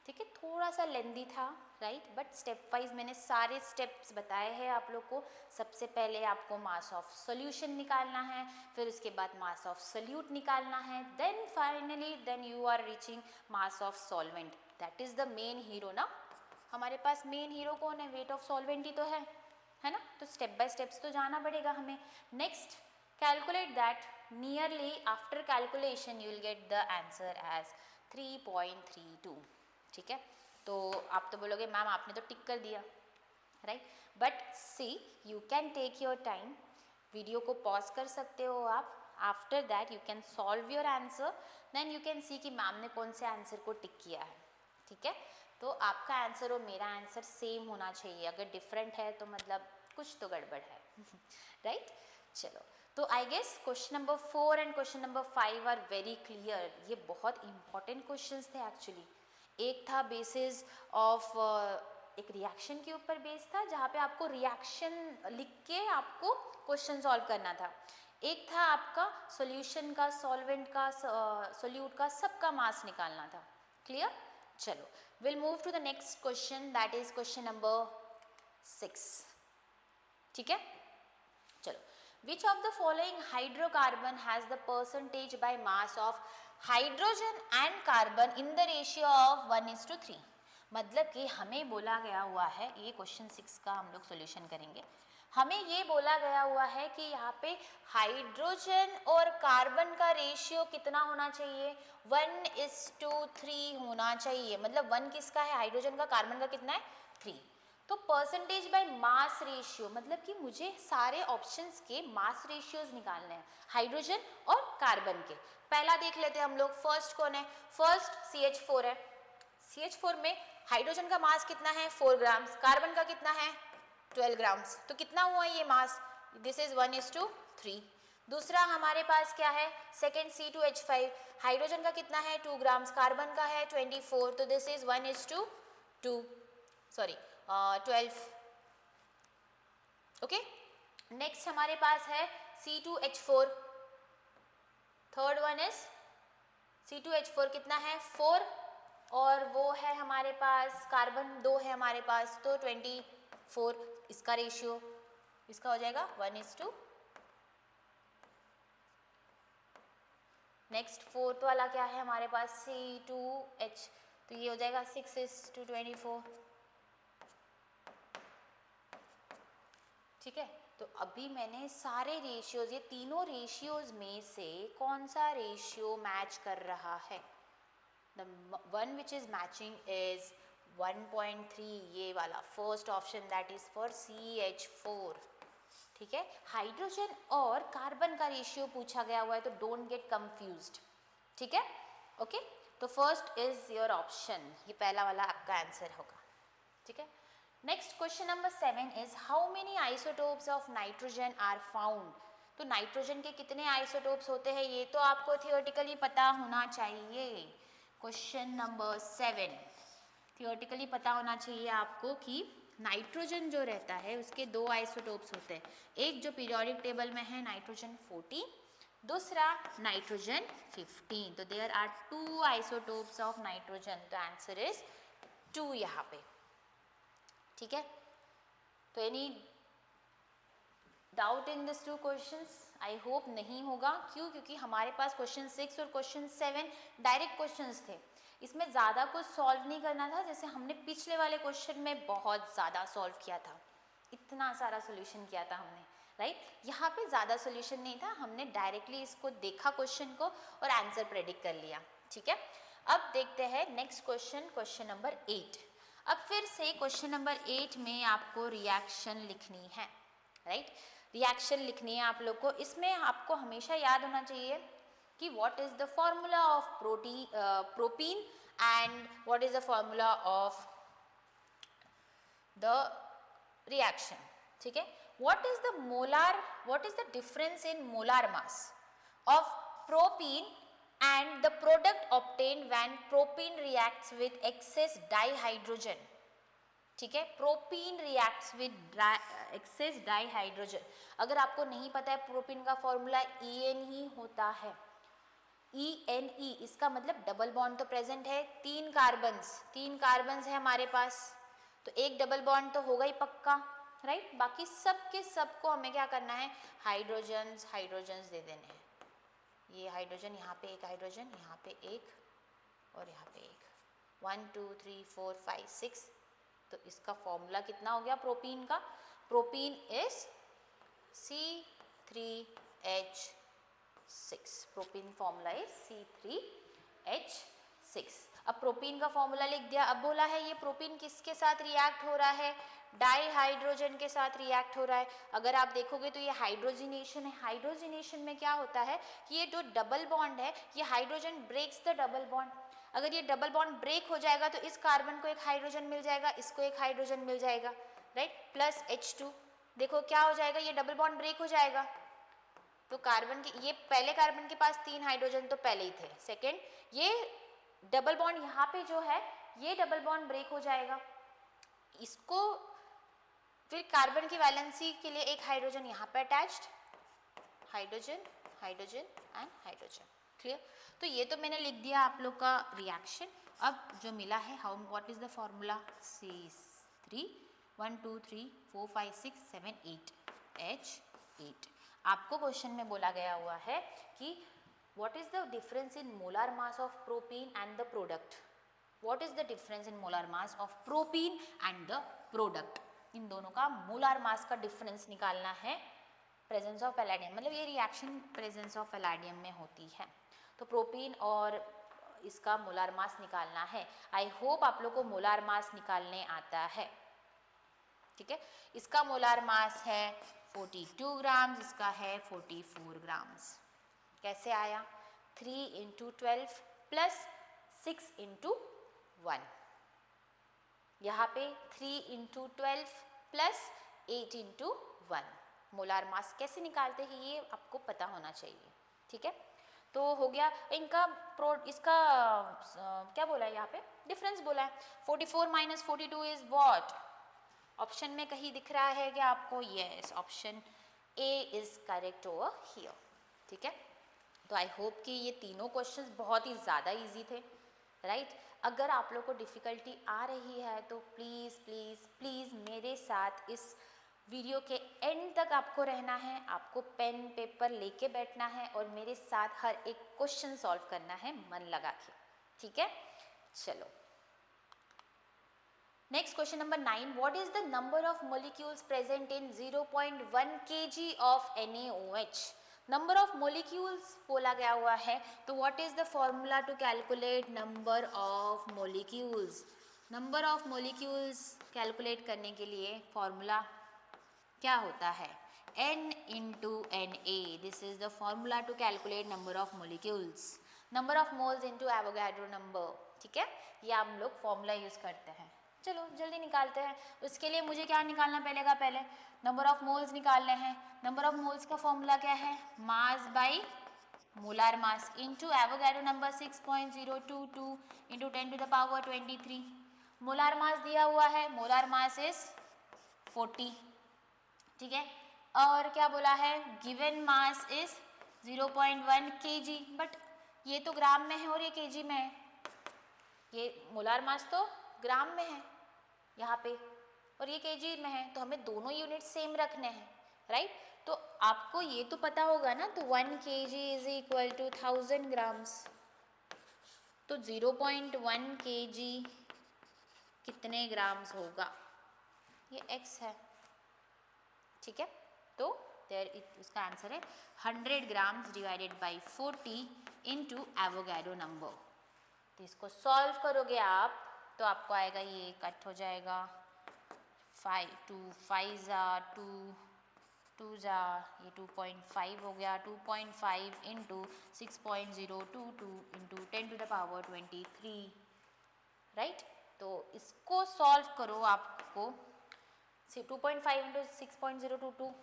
ठीक है, थोड़ा सा लेंदी था राइट, बट स्टेप वाइज मैंने सारे स्टेप्स बताए हैं आप लोग को। सबसे पहले आपको मास ऑफ सॉल्यूशन निकालना है, फिर उसके बाद मास ऑफ सोल्यूट निकालना है, then finally then you are reaching mass of solvent. That is the main hero ना, हमारे पास मेन हीरो कौन है, वेट ऑफ सॉल्वेंट ही तो है ना। तो स्टेप बाय स्टेप्स तो जाना पड़ेगा हमें। Next calculate that, nearly after calculation you will get the answer as 3.32। ठीक है, तो आप तो बोलोगे मैम आपने तो टिक कर दिया right, but see you can take your time, video को पॉज कर सकते हो आप। After that you can solve your answer, then you can see कि मैम ने कौन से आंसर को टिक किया है। ठीक है, तो आपका आंसर और मेरा आंसर सेम होना चाहिए, अगर डिफरेंट है तो मतलब कुछ तो गड़बड़ है राइट। चलो, तो I guess question number 4 and question number 5 are very clear. ये बहुत इंपॉर्टेंट क्वेश्चंस थे एक्चुअली। एक था बेसिस ऑफ एक रिएक्शन के ऊपर बेस था, जहाँ पे आपको रिएक्शन लिख के आपको क्वेश्चन सॉल्व करना था। एक था आपका सॉल्यूशन का, सॉल्वेंट का, सोल्यूट का, सबका मास निकालना था। क्लियर? चलो, will move to the next question, that is question number 6। ठीक है, चलो, which of the following hydrocarbon has the percentage by mass of hydrogen and carbon in the ratio of 1:3। मतलब कि हमें बोला गया हुआ है, ये क्वेश्चन 6 का हम लोग सॉल्यूशन करेंगे। हमें ये बोला गया हुआ है कि यहाँ पे हाइड्रोजन और कार्बन का रेशियो कितना होना चाहिए, 1:3 होना चाहिए। मतलब 1 किसका है, हाइड्रोजन का, कार्बन का कितना है, 3। तो परसेंटेज बाय मास रेशियो मतलब कि मुझे सारे ऑप्शंस के मास रेशियोज निकालने हैं, हाइड्रोजन और कार्बन के। पहला देख लेते हैं हम लोग, फर्स्ट कौन है, फर्स्ट CH4 है। CH4 में हाइड्रोजन का मास कितना है, 4 ग्राम्स, कार्बन का कितना है, 12 ग्राम्स। तो कितना हुआ ये मास, दिस इज 1:3। दूसरा हमारे पास क्या है, सेकेंड C2H5, हाइड्रोजन का कितना है, 2 ग्राम्स, कार्बन का है 24, तो this is 1:2, sorry 12। Okay, next हमारे पास है C2H4, third one is C2H4 कितना है, 4, और वो है हमारे पास कार्बन 2 है हमारे पास, तो 24। इसका रेशियो इसका हो जाएगा 1:2। नेक्स्ट फोर्थ वाला क्या है हमारे पास, C2H, तो ये हो जाएगा 6:24। ठीक है, तो अभी मैंने सारे रेशियोज, ये तीनों रेशियोज में से कौन सा रेशियो मैच कर रहा है, the one which is matching is 1.3, ये वाला first option, that is for CH4। ठीक है, हाइड्रोजन और कार्बन का रेशियो पूछा गया हुआ है, तो डोंट गेट कंफ्यूज्ड। ठीक है, ओके, तो फर्स्ट इज योर ऑप्शन, ये पहला वाला आपका आंसर होगा। ठीक है, next question number 7 is how many isotopes of nitrogen are found. तो नाइट्रोजन के कितने आइसोटोप्स होते हैं, ये तो आपको थियोरेटिकली पता होना चाहिए। क्वेश्चन नंबर 7 थियोरेटिकली पता होना चाहिए आपको कि नाइट्रोजन जो रहता है उसके 2 आइसोटोप्स होते हैं, एक जो पीरियोडिक टेबल में है नाइट्रोजन 14, दूसरा नाइट्रोजन 15। तो there are 2 isotopes of nitrogen, तो आंसर इज 2 यहाँ पे। ठीक है, तो any doubt in this 2 questions, I hope नहीं होगा। क्यों, क्योंकि हमारे पास क्वेश्चन 6 और क्वेश्चन 7 डायरेक्ट क्वेश्चंस थे, इसमें ज़्यादा कुछ सॉल्व नहीं करना था, जैसे हमने पिछले वाले क्वेश्चन में बहुत ज़्यादा सॉल्व किया था, इतना सारा सोल्यूशन किया था हमने राइट। यहाँ पे ज़्यादा सोल्यूशन नहीं था, हमने डायरेक्टली इसको देखा क्वेश्चन को और आंसर प्रेडिक्ट कर लिया। ठीक है, अब देखते हैं नेक्स्ट क्वेश्चन, क्वेश्चन नंबर 8। अब फिर से क्वेश्चन नंबर 8 में आपको रिएक्शन लिखनी है राइट, रिएक्शन लिखनी है आप लोग को। इसमें आपको हमेशा याद होना चाहिए कि what is the formula of propene and what is the formula of the reaction. ठीक है, what is the difference in molar mass of propene and the product obtained when propene reacts with excess dihydrogen। ठीक है, propene reacts with excess dihydrogen. अगर आपको नहीं पता है, propene का फॉर्मूला EN ही होता है। ENE, इसका मतलब डबल बॉन्ड तो प्रेजेंट है, 3 कार्बन्स है हमारे पास, तो एक डबल बॉन्ड तो होगा ही पक्का, राइट। बाकी सब के सब को हमें क्या करना है, हाइड्रोजन्स दे देने हैं। ये हाइड्रोजन, यहाँ पे एक हाइड्रोजन, यहाँ पे एक और यहाँ पे एक, 1 2 3 4 5 6। तो इसका फॉर्मूला कितना हो गया प्रोपीन का, propene is C3H6, propene formula is C3H6। अब प्रोपीन का फॉर्मूला लिख दिया। अब बोला है ये प्रोपीन किसके साथ रिएक्ट हो रहा है, डाई हाइड्रोजन के साथ रिएक्ट हो रहा है। अगर आप देखोगे तो ये हाइड्रोजिनेशन है। हाइड्रोजिनेशन में क्या होता है कि ये जो डबल बॉन्ड है, ये hydrogen breaks the double bond. अगर ये डबल बॉन्ड ब्रेक हो जाएगा तो इस कार्बन को एक हाइड्रोजन मिल जाएगा, इसको एक हाइड्रोजन मिल जाएगा, राइट, प्लस H2। देखो क्या हो जाएगा, ये डबल बॉन्ड ब्रेक हो जाएगा तो कार्बन की, ये पहले कार्बन के पास 3 हाइड्रोजन तो पहले ही थे, सेकेंड ये डबल बॉन्ड यहाँ पे जो है ये डबल बॉन्ड ब्रेक हो जाएगा, इसको फिर कार्बन की वैलेंसी के लिए एक हाइड्रोजन यहाँ पे attached, hydrogen hydrogen and hydrogen, clear. तो ये तो मैंने लिख दिया आप लोग का रिएक्शन। अब जो मिला है, how what is the formula, C3 1 2 3 4 5 6 7 8 H8। आपको क्वेश्चन में बोला गया हुआ है कि what is the difference in molar mass of propene and the product, what is the difference in molar mass of propene and the product, इन दोनों का मोलर मास का डिफरेंस निकालना है प्रेजेंस ऑफ पैलेडियम, मतलब ये रिएक्शन प्रेजेंस ऑफ पैलेडियम में होती है। तो प्रोपीन और इसका मोलर मास निकालना है। आई होप आप लोग को मोलर मास निकालने आता है, ठीक है। इसका मोलर मास है 42 ग्राम, इसका है 44 ग्राम्स। कैसे आया, 3 × 12 प्लस 6 × 1, यहाँ पे 3 × 12 प्लस 8 × 1। मोलार मास कैसे निकालते हैं ये आपको पता होना चाहिए, ठीक है। तो हो गया इनका इसका क्या बोला है यहाँ पे, डिफरेंस बोला है। 44 - 42 इज व्हाट, ऑप्शन में कहीं दिख रहा है क्या आपको, yes, option A is correct over here, ठीक है। तो आई होप कि ये तीनों क्वेश्चंस बहुत ही ज़्यादा इजी थे, राइट। अगर आप लोग को डिफ़िकल्टी आ रही है तो प्लीज़ प्लीज़ प्लीज़ मेरे साथ इस वीडियो के एंड तक आपको रहना है, आपको पेन पेपर लेके बैठना है और मेरे साथ हर एक क्वेश्चन सॉल्व करना है मन लगा के, ठीक है। चलो next question number 9, what is the number of molecules present in 0.1 kg of NaOH। Number of molecules बोला गया हुआ है, तो what is the formula to calculate number of molecules. Number of molecules calculate करने के लिए फॉर्मूला क्या होता है, N × Na, this is the formula to calculate number of molecules. Number of moles into Avogadro number, ठीक है, ये हम लोग फॉर्मूला यूज करते हैं। चलो जल्दी निकालते हैं। उसके लिए मुझे क्या निकालना पड़ेगा, पहले नंबर ऑफ मोल्स निकालने हैं। नंबर ऑफ मोल्स का फॉर्मूला क्या है, mass by molar mass into Avogadro number 6.022 × 10⁻23। Molar mass दिया हुआ है, मोलर मास इज 40, ठीक है। और क्या बोला है, given mass is 0.1 kg, but ये तो ग्राम में है और ये kg में है, ये मोलर मास तो ग्राम में है यहाँ पे और ये kg में है, तो हमें दोनों यूनिट सेम रखने हैं, राइट। तो आपको ये तो पता होगा ना, तो 1 kg is equal to 1000 grams, तो 0.1 kg कितने ग्राम्स होगा, ये x है, ठीक है। तो उसका आंसर है 100 grams divided by 40 into Avogadro number. तो इसको सॉल्व करोगे आप तो आपको आएगा, ये कट हो जाएगा, 5 2 5 ज़ा 2 2 ज़ा, ये 2.5 हो गया, 2.5 इंटू 6.022 इंटू 10⁻23, राइट। तो इसको सॉल्व करो, आपको 2.5 इंटू 6.022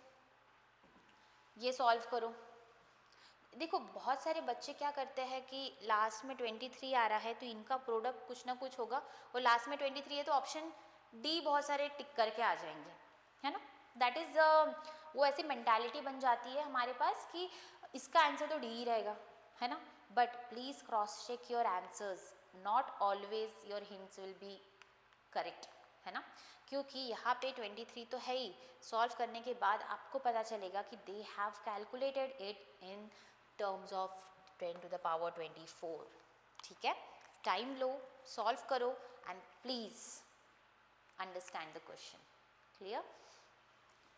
ये सॉल्व करो। देखो बहुत सारे बच्चे क्या करते हैं कि लास्ट में 23 आ रहा है तो इनका प्रोडक्ट कुछ ना कुछ होगा, और लास्ट में 23 है तो ऑप्शन डी बहुत सारे टिक करके आ जाएंगे, है ना। दैट इज़ वो ऐसी मेंटालिटी बन जाती है हमारे पास कि इसका आंसर तो डी ही रहेगा, है ना। But please cross check your answers, not always your hints will be correct, है ना, क्योंकि यहाँ पे 23 तो है ही, सॉल्व करने के बाद आपको पता चलेगा कि they have calculated it in terms of 10 to the power 24, ठीक है। टाइम लो, सॉल्व करो and please understand the question, clear.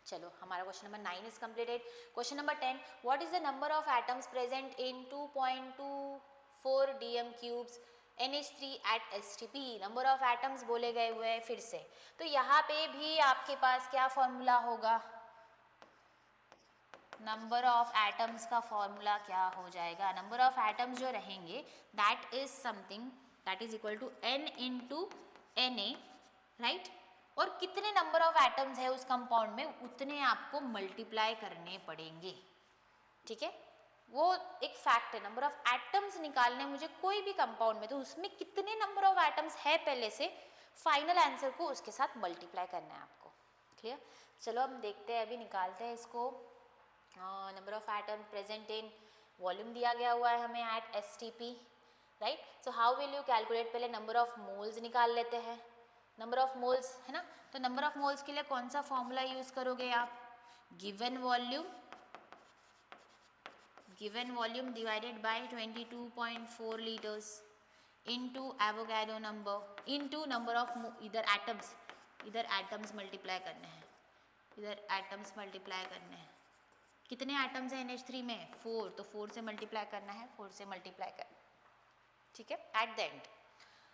चलो हमारा question number 9 is completed. Question number 10, what is the number of atoms present in 2.24 dm cubes NH3 at STP। Number of atoms बोले गए हुए हैं फिर से, तो यहाँ पे भी आपके पास क्या फॉर्मूला होगा, नंबर ऑफ एटम्स का फॉर्मूला क्या हो जाएगा, नंबर ऑफ एटम्स जो रहेंगे that is something that is equal to n into Na, right, और कितने नंबर ऑफ एटम्स है उस कंपाउंड में उतने आपको मल्टीप्लाई करने पड़ेंगे, ठीक है। वो एक फैक्ट है, नंबर ऑफ एटम्स निकालने मुझे कोई भी कंपाउंड में, तो उसमें कितने नंबर ऑफ एटम्स है पहले से, फाइनल आंसर को उसके साथ मल्टीप्लाई करना है आपको, क्लियर। चलो हम देखते हैं, अभी निकालते हैं इसको। Number of atom present in volume दिया गया हुआ है हमें at STP, right. So how will you calculate, पहले नंबर ऑफ मोल्स निकाल लेते हैं, नंबर ऑफ मोल्स, है ना। तो नंबर ऑफ मोल्स के लिए कौन सा फॉर्मूला यूज करोगे आप, given volume divided by 22.4 litres into Avogadro number into number of, इधर एटम्स मल्टीप्लाई करने हैं, कितने एटम्स हैं NH3 में, 4, तो 4 से मल्टीप्लाई करना है, 4 से मल्टीप्लाई करना, ठीक है, एट द एंड।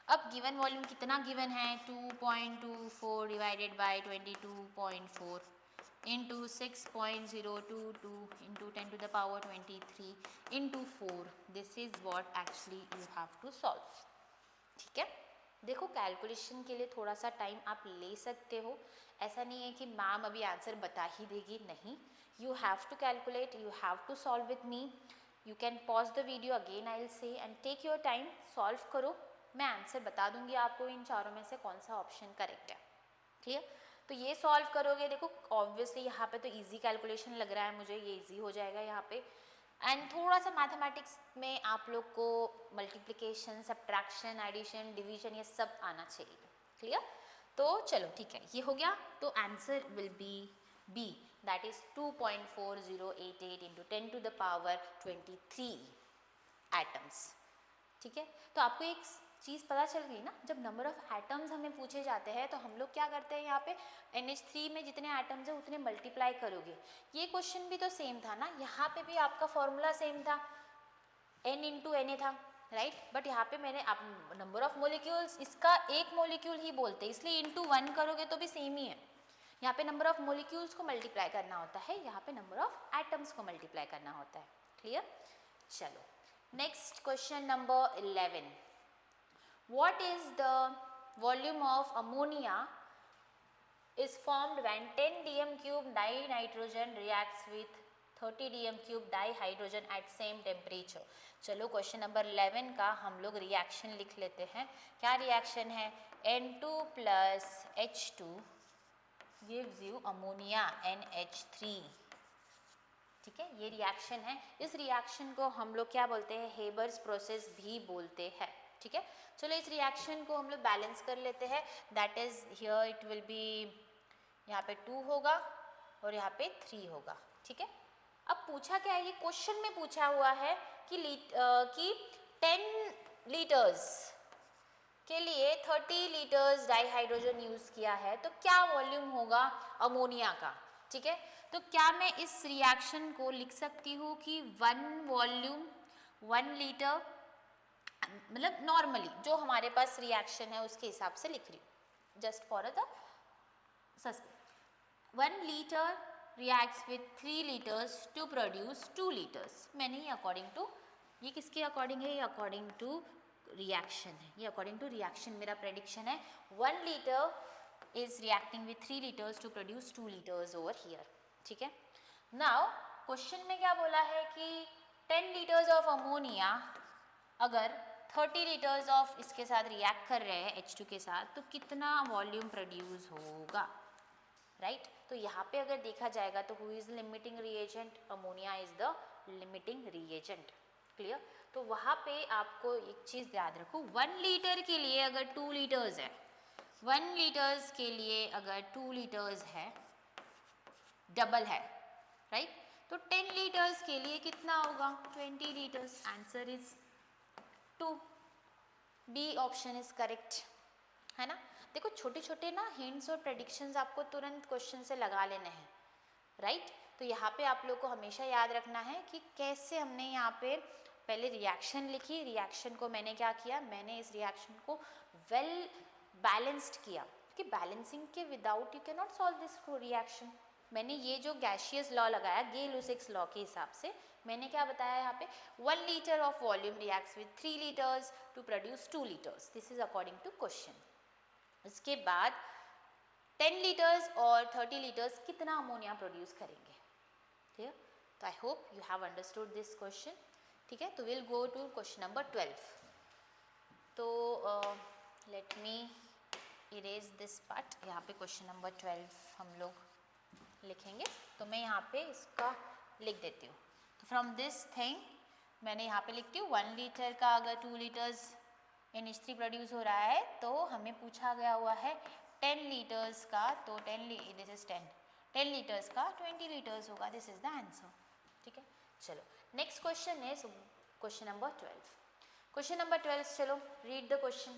अब गिवन वॉल्यूम कितना गिवन है, 2.24 divided by 22.4 into 6.022 into 10 to the power 23 into 4, this is what actually you have to solve, ठीक है। देखो कैलकुलेशन के लिए थोड़ा सा टाइम आप ले सकते हो, ऐसा नहीं है कि मैम अभी आंसर बता ही देगी, नहीं, you have to calculate, you have to solve with me, you can pause the video again, I will say and take your time, solve करो, मैं आंसर बता दूंगी आपको इन चारों में से कौन सा ऑप्शन करेक्ट है, क्लियर। तो ये सॉल्व करोगे, देखो ऑब्वियसली यहाँ पे तो इजी कैलकुलेशन लग रहा है मुझे, ये इजी हो जाएगा यहाँ पे, एंड थोड़ा सा मैथमेटिक्स में आप लोग को मल्टीप्लिकेशन, सब्ट्रैक्शन, एडिशन, डिवीजन ये सब आना चाहिए, क्लियर। तो चलो ठीक है, ये हो गया, तो answer will be B, that is 2.4088 into 10 to the power 23 atoms, ठीक है। तो आपको एक चीज़ पता चल गई ना, जब नंबर ऑफ एटम्स हमें पूछे जाते हैं तो हम लोग क्या करते हैं, यहाँ पे NH3 में जितने एटम्स है उतने मल्टीप्लाई करोगे, ये क्वेश्चन भी तो सेम था ना, यहाँ पे भी आपका फॉर्मूला सेम था, N इंटू Na था, राइट, बट यहाँ पे मैंने आप नंबर ऑफ मोलिक्यूल्स, इसका एक मोलिक्यूल ही बोलते हैं, इसलिए इंटू 1 करोगे तो भी सेम ही है, यहाँ पे नंबर ऑफ मोलिक्यूल्स को मल्टीप्लाई करना होता है, यहाँ पे नंबर ऑफ एटम्स को मल्टीप्लाई करना होता है, क्लियर। चलो next question number 11, what is the volume of ammonia is formed when 10 dm cube dinitrogen reacts with 30 dm cube dihydrogen at same temperature। चलो क्वेश्चन नंबर 11 का हम लोग रिएक्शन लिख लेते हैं, क्या रिएक्शन है, N2 plus H2 gives you ammonia NH3, ठीक है, ये रिएक्शन है, इस रिएक्शन को हम लोग क्या बोलते हैं, हेबर्स प्रोसेस भी बोलते हैं, ठीक है। चलो इस रिएक्शन को हम लोग बैलेंस कर लेते हैं, that is here it will be, यहाँ पे 2 होगा और यहाँ पे 3 होगा, ठीक है। अब पूछा क्या है, ये क्वेश्चन में पूछा हुआ है कि 10 लीटर्स के लिए 30 लीटर्स डाईहाइड्रोजन यूज किया है, तो क्या वॉल्यूम होगा अमोनिया का, ठीक है। तो क्या मैं इस रिएक्शन को लिख सकती हूँ कि 1 वॉल्यूम 1 लीटर, मतलब नॉर्मली जो हमारे पास रिएक्शन है उसके हिसाब से लिख रही हूँ, just for the suspense, 1 litre reacts with 3 litres to produce 2 litres, मैंने ये अकॉर्डिंग टू, ये किसके अकॉर्डिंग है, ये अकॉर्डिंग टू रिएक्शन है, ये अकॉर्डिंग टू रिएक्शन मेरा प्रेडिक्शन है, 1 litre is reacting with 3 litres to produce 2 litres over here, ठीक है। नाउ क्वेश्चन में क्या बोला है कि 10 लीटर्स ऑफ अमोनिया अगर 30 लीटर्स ऑफ इसके साथ रिएक्ट कर रहे हैं H2 के साथ, तो कितना वॉल्यूम प्रोड्यूस होगा, राइट। तो यहाँ पे अगर देखा जाएगा तो who is limiting reagent, ammonia is the limiting reagent, clear? तो वहाँ पे आपको एक चीज़ याद रखो, 1 लीटर के लिए अगर 2 लीटर्स है, 1 लीटर्स के लिए अगर 2 लीटर्स है, डबल है, राइट? तो 10 लीटर्स के लिए कितना होगा? 20 litres. Answer is 2। B option is correct, है ना? देखो छोटे छोटे ना हिंट्स और प्रेडिक्शंस आपको तुरंत क्वेश्चन से लगा लेने हैं, राइट? तो यहाँ पे आप लोग को हमेशा याद रखना है कि कैसे हमने यहाँ पे पहले रिएक्शन लिखी, रिएक्शन को मैंने क्या किया, मैंने इस रिएक्शन को वेल बैलेंस्ड किया, क्योंकि बैलेंसिंग के without you can not solve this reaction. मैंने ये जो गैसियस लॉ लगाया, गे-लुसिक्स लॉ के हिसाब से, मैंने क्या बताया यहाँ पे, 1 litre of volume reacts with 3 litres to produce 2 litres. This is according to question. इसके बाद 10 लीटर्स और 30 लीटर्स कितना अमोनिया प्रोड्यूस करेंगे, ठीक है? तो I hope you have understood this question, ठीक है? तो will go to question number 12। तो let me erase this part. यहाँ पे क्वेश्चन नंबर 12 हम लोग लिखेंगे, तो मैं यहाँ पे इसका लिख देती हूँ। तो फ्रॉम दिस थिंग मैंने यहाँ पे लिखती हूँ 1 लीटर का अगर 2 लीटर्स NH3 प्रोड्यूस हो रहा है, तो हमें पूछा गया हुआ है 10 लीटर्स का, तो दिस इज 10 लीटर्स का 20 लीटर्स होगा। दिस इज द आंसर, ठीक है? चलो next question is question number 12। Question number 12, चलो रीड द क्वेश्चन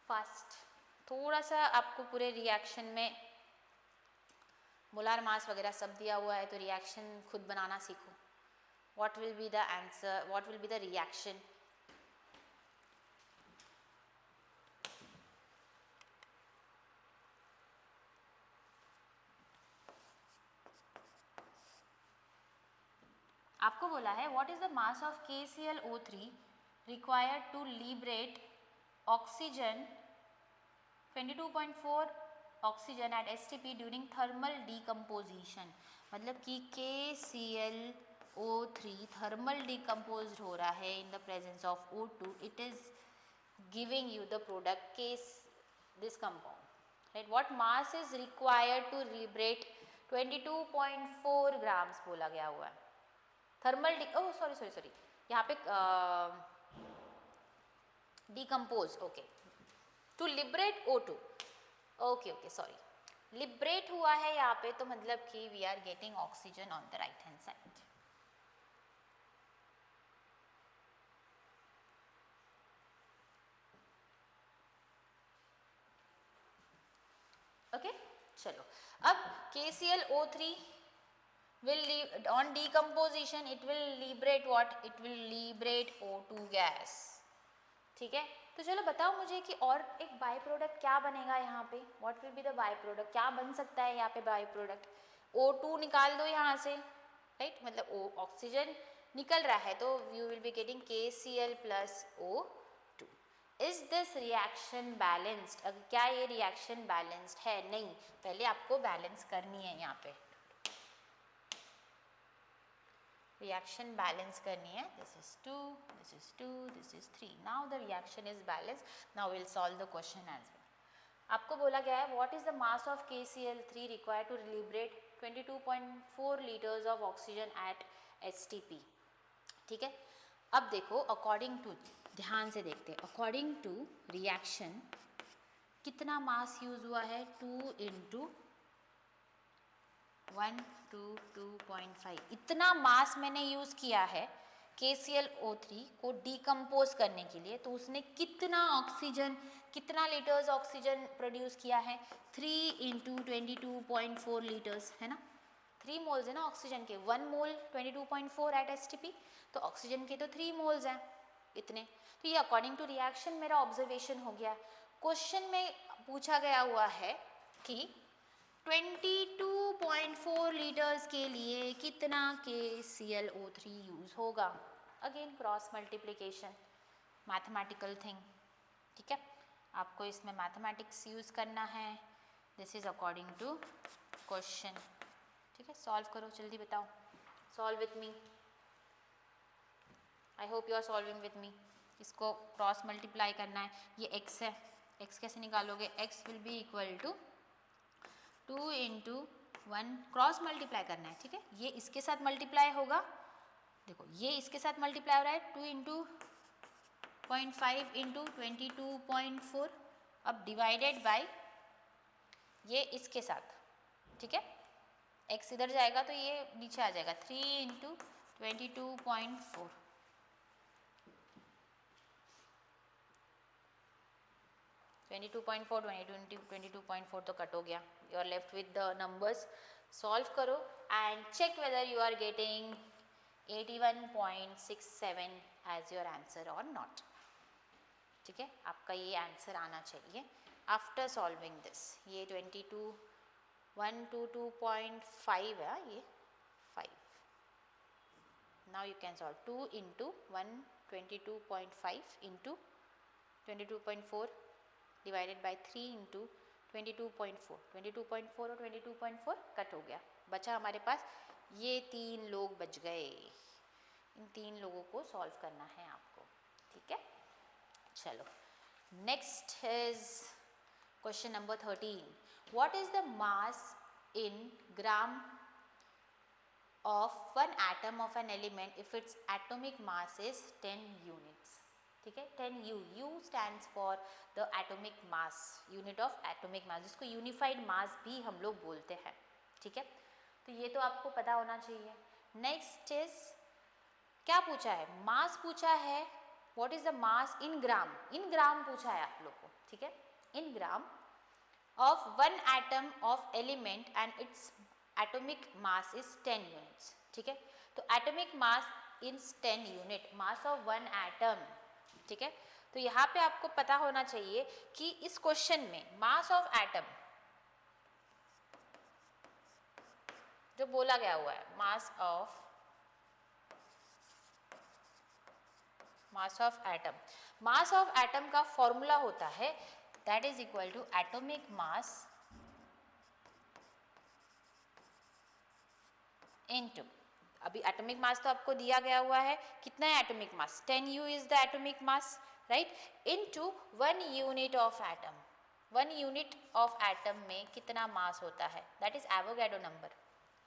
फास्ट। थोड़ा सा आपको पूरे रिएक्शन में मोलार मास वगैरह सब दिया हुआ है, तो रिएक्शन खुद बनाना सीखो। What will be the answer, what will be the reaction? आपको बोला है what is the mass of KClO3 required to liberate oxygen 22.4 oxygen at STP during thermal decomposition. मतलब कि KClO3 थर्मल डीकम्पोज हो रहा है in the presence of O2, it is giving you the product this compound, right? What mass is required to liberate 22.4 grams बोला गया हुआ है thermal sorry यहाँ पे decompose, okay, to liberate O2, okay sorry, liberate हुआ है यहाँ पे, तो मतलब कि we are getting oxygen on the right hand side. Okay, चलो अब KClO3 will on decomposition it will liberate what, it will liberate O2 gas, ठीक है? तो चलो बताओ मुझे कि और एक बाय प्रोडक्ट क्या बनेगा यहाँ पे, what will be the by product, क्या बन सकता है यहाँ पे बाय प्रोडक्ट? O2 निकाल दो यहाँ से, राइट? मतलब ऑक्सीजन निकल रहा है, तो you will be getting KCl plus O2। Is this reaction balanced? क्या ये रिएक्शन बैलेंस्ड है? नहीं, पहले आपको बैलेंस करनी है यहाँ पे, reaction balance करनी है। this is 2, this is 2, this is 3, now the reaction is balanced, now we'll solve the question as well। आपको बोला गया है what is the mass of KCl3 required to liberate 22.4 liters of oxygen at STP, ठीक है? अब देखो according to, ध्यान से देखते हैं, अकॉर्डिंग टू रिएक्शन कितना मास यूज हुआ है, 2 इंटू 1 2 2.5, इतना मास मैंने यूज किया है KClO3 को डीकम्पोज करने के लिए। तो उसने कितना ऑक्सीजन, कितना लीटर्स ऑक्सीजन प्रोड्यूस किया है, 3 इंटू 22.4 लीटर्स, है ना? 3 मोल्स है ना ऑक्सीजन के, 1 मोल 22.4 एट STP, तो ऑक्सीजन के तो 3 मोल्स हैं इतने। तो ये अकॉर्डिंग टू रिएक्शन मेरा ऑब्जर्वेशन हो गया। क्वेश्चन में पूछा गया हुआ है कि 22.4 लीटर्स के लिए कितना KClO3 यूज होगा। Again cross multiplication, mathematical thing, ठीक है? आपको इसमें मैथमेटिक्स यूज करना है। This is according to question, ठीक है? सॉल्व करो, जल्दी बताओ, solve with me. I hope you are solving with me. इसको क्रॉस मल्टीप्लाई करना है, ये x है, x कैसे निकालोगे, x will be equal to 2 into 1, cross multiply करना है, ठीक है? ये इसके साथ मल्टीप्लाई होगा, देखो ये इसके साथ मल्टीप्लाई हो रहा है 2 इंटू 0.5 इंटू 22.4, अब डिवाइडेड बाय ये इसके साथ, ठीक है, x इधर जाएगा तो ये नीचे आ जाएगा 3 इंटू 22.4, 22.4 22.4 तो कट हो गया. You are left with the numbers. Solve करो and check whether you are getting 81.67 as your answer or not. ठीक है, आपका ये आंसर आना चाहिए आफ्टर सॉल्विंग दिस. ये 122.5 है ये 5. Now you can solve 2 into 122.5 into 22.4 divided by 3 into 22.4. 22.4 और 22.4 कट हो गया, बचा हमारे पास ये 3 लोग बच गए. इन 3 लोगों को सॉल्व करना है आपको. ठीक है, चलो next is question number 13. What is the mass in gram of one atom of an element if its atomic mass is 10 units. ठीक है, 10 U. U stands for the atomic mass, unit of atomic mass, जिसको unified मास भी हम लोग बोलते हैं. ठीक है, तो ये तो आपको पता होना चाहिए. नेक्स्ट इज क्या पूछा है, मास पूछा है. व्हाट इज द मास इन ग्राम, इन ग्राम पूछा है आप लोग को. ठीक है, इन ग्राम of one atom of element and its atomic mass is 10 units. ठीक है, तो atomic mass is 10 unit, mass of one atom. ठीक है, तो यहाँ पे आपको पता होना चाहिए कि इस क्वेश्चन में mass of atom जो बोला गया हुआ है, mass of atom का फॉर्मूला होता है that is equal to atomic mass into, अभी एटॉमिक मास तो आपको दिया गया हुआ है, कितना है atomic mass, 10 U is the atomic mass, right, into 1 unit of atom. 1 unit of atom में कितना मास होता है, that is Avogadro number,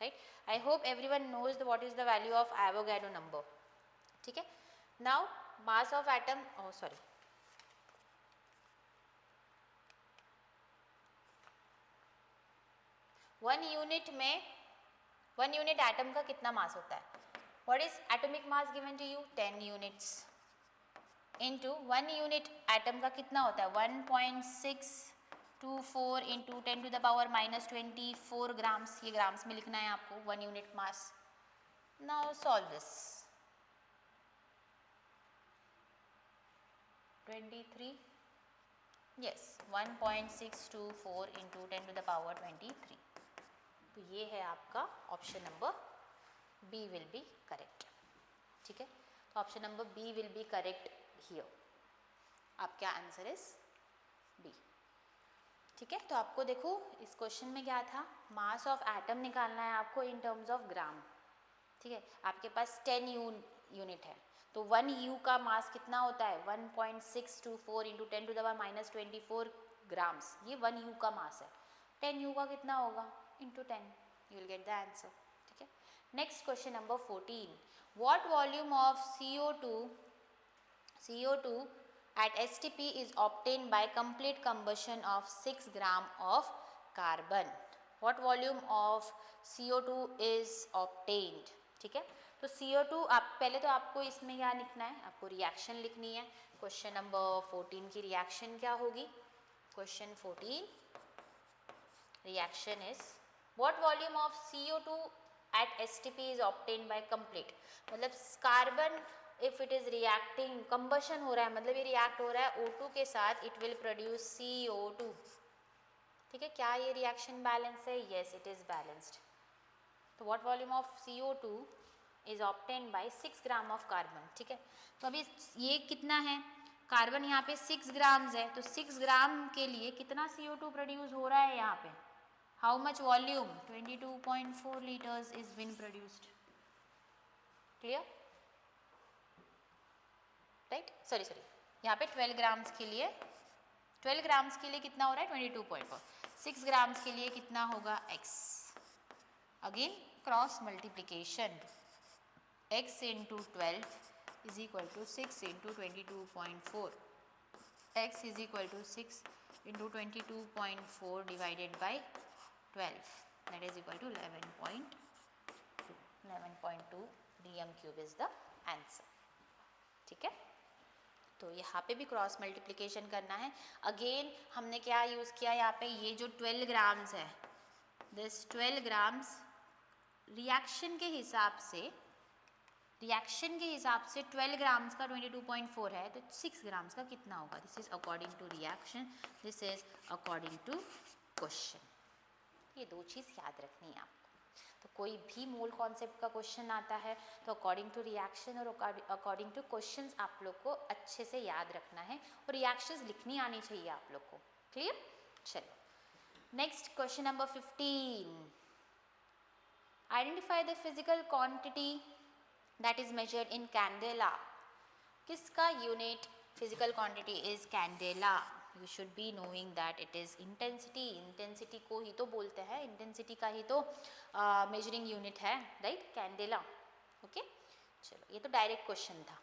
right. I hope everyone knows what is the value of Avogadro number. ठीक है, now mass of atom, oh sorry, one unit atom का कितना mass होता है. What is atomic mass given to you, 10 units into 1 unit atom का कितना होता है, 1.624 into 10 to the power -24 grams. ये ग्राम्स में लिखना है आपको 1 unit mass. Now solve this. 23, yes, 1.624 into 10 to the power 23. तो ये है आपका option number B will be correct. ठीक है, तो option number B will be correct here. आपका आंसर इज बी. ठीक है, तो आपको देखो इस क्वेश्चन में क्या था, मास ऑफ एटम निकालना है आपको इन टर्म्स ऑफ ग्राम. ठीक है, आपके पास 10 यूनिट है, तो 1 U का मास कितना होता है, 1.624 into 10 to the power -24 grams. ये 1 U का मास है. 10 U का कितना होगा, into 10, you will get the answer. ठीक है, next question number 14. What volume of CO2 at STP is obtained by complete combustion of 6 gram of carbon? What volume of CO2 is obtained? ठीक है, तो CO2 आप पहले तो आपको इसमें क्या लिखना है, आपको रिएक्शन लिखनी है. क्वेश्चन नंबर 14 की रिएक्शन क्या होगी, question 14 reaction is what volume of CO2 at STP is obtained by complete, मतलब carbon if it is reacting, combustion हो रहा है, मतलब ये रिएक्ट हो रहा है O2 के साथ, it will produce CO2. ठीक है, क्या ये रिएक्शन बैलेंस है, yes it is balanced. तो what volume of CO2 is obtained by 6 gram of carbon. ठीक है, तो अभी ये कितना है, कार्बन यहाँ पे 6 ग्राम्स है, तो 6 ग्राम के लिए कितना CO2 प्रोड्यूस हो रहा है यहाँ पे, how much volume, 22.4 liters is been produced. Clear, right, sorry यहाँ पे 12 ग्राम्स के लिए कितना हो रहा है, 22.4. 6 ग्राम्स के लिए कितना होगा, x. Again cross multiplication, x into 12 is equal to 6 into 22.4. x is equal to 6 into 22.4 divided by 12, that is equal to 11.2. 11.2 dm cube is the answer. ठीक है, तो यहाँ पे भी क्रॉस मल्टीप्लिकेशन करना है. अगेन हमने क्या यूज़ किया यहाँ पे, ये जो 12 ग्राम्स है, दिस 12 ग्राम्स रिएक्शन के हिसाब से 12 ग्राम्स का 22.4 है, तो 6 ग्राम्स का कितना होगा. This is according to reaction, this is according to question. ये दो चीज़ याद रखनी है आपको. तो कोई भी मोल कॉन्सेप्ट का क्वेश्चन आता है तो अकॉर्डिंग टू रिएक्शन और अकॉर्डिंग टू क्वेश्चंस आप लोग को अच्छे से याद रखना है, और रिएक्शंस लिखनी आनी चाहिए आप लोग को. क्लियर. चलो next question number 15. Identify the physical quantity that is measured in candela. किसका unit physical quantity is candela. You should be knowing that it is intensity. Intensity को ही तो बोलते हैं, इंटेंसिटी का ही तो मेजरिंग यूनिट है, राइट, कैंडेला. ओके, चलो ये तो डायरेक्ट क्वेश्चन था.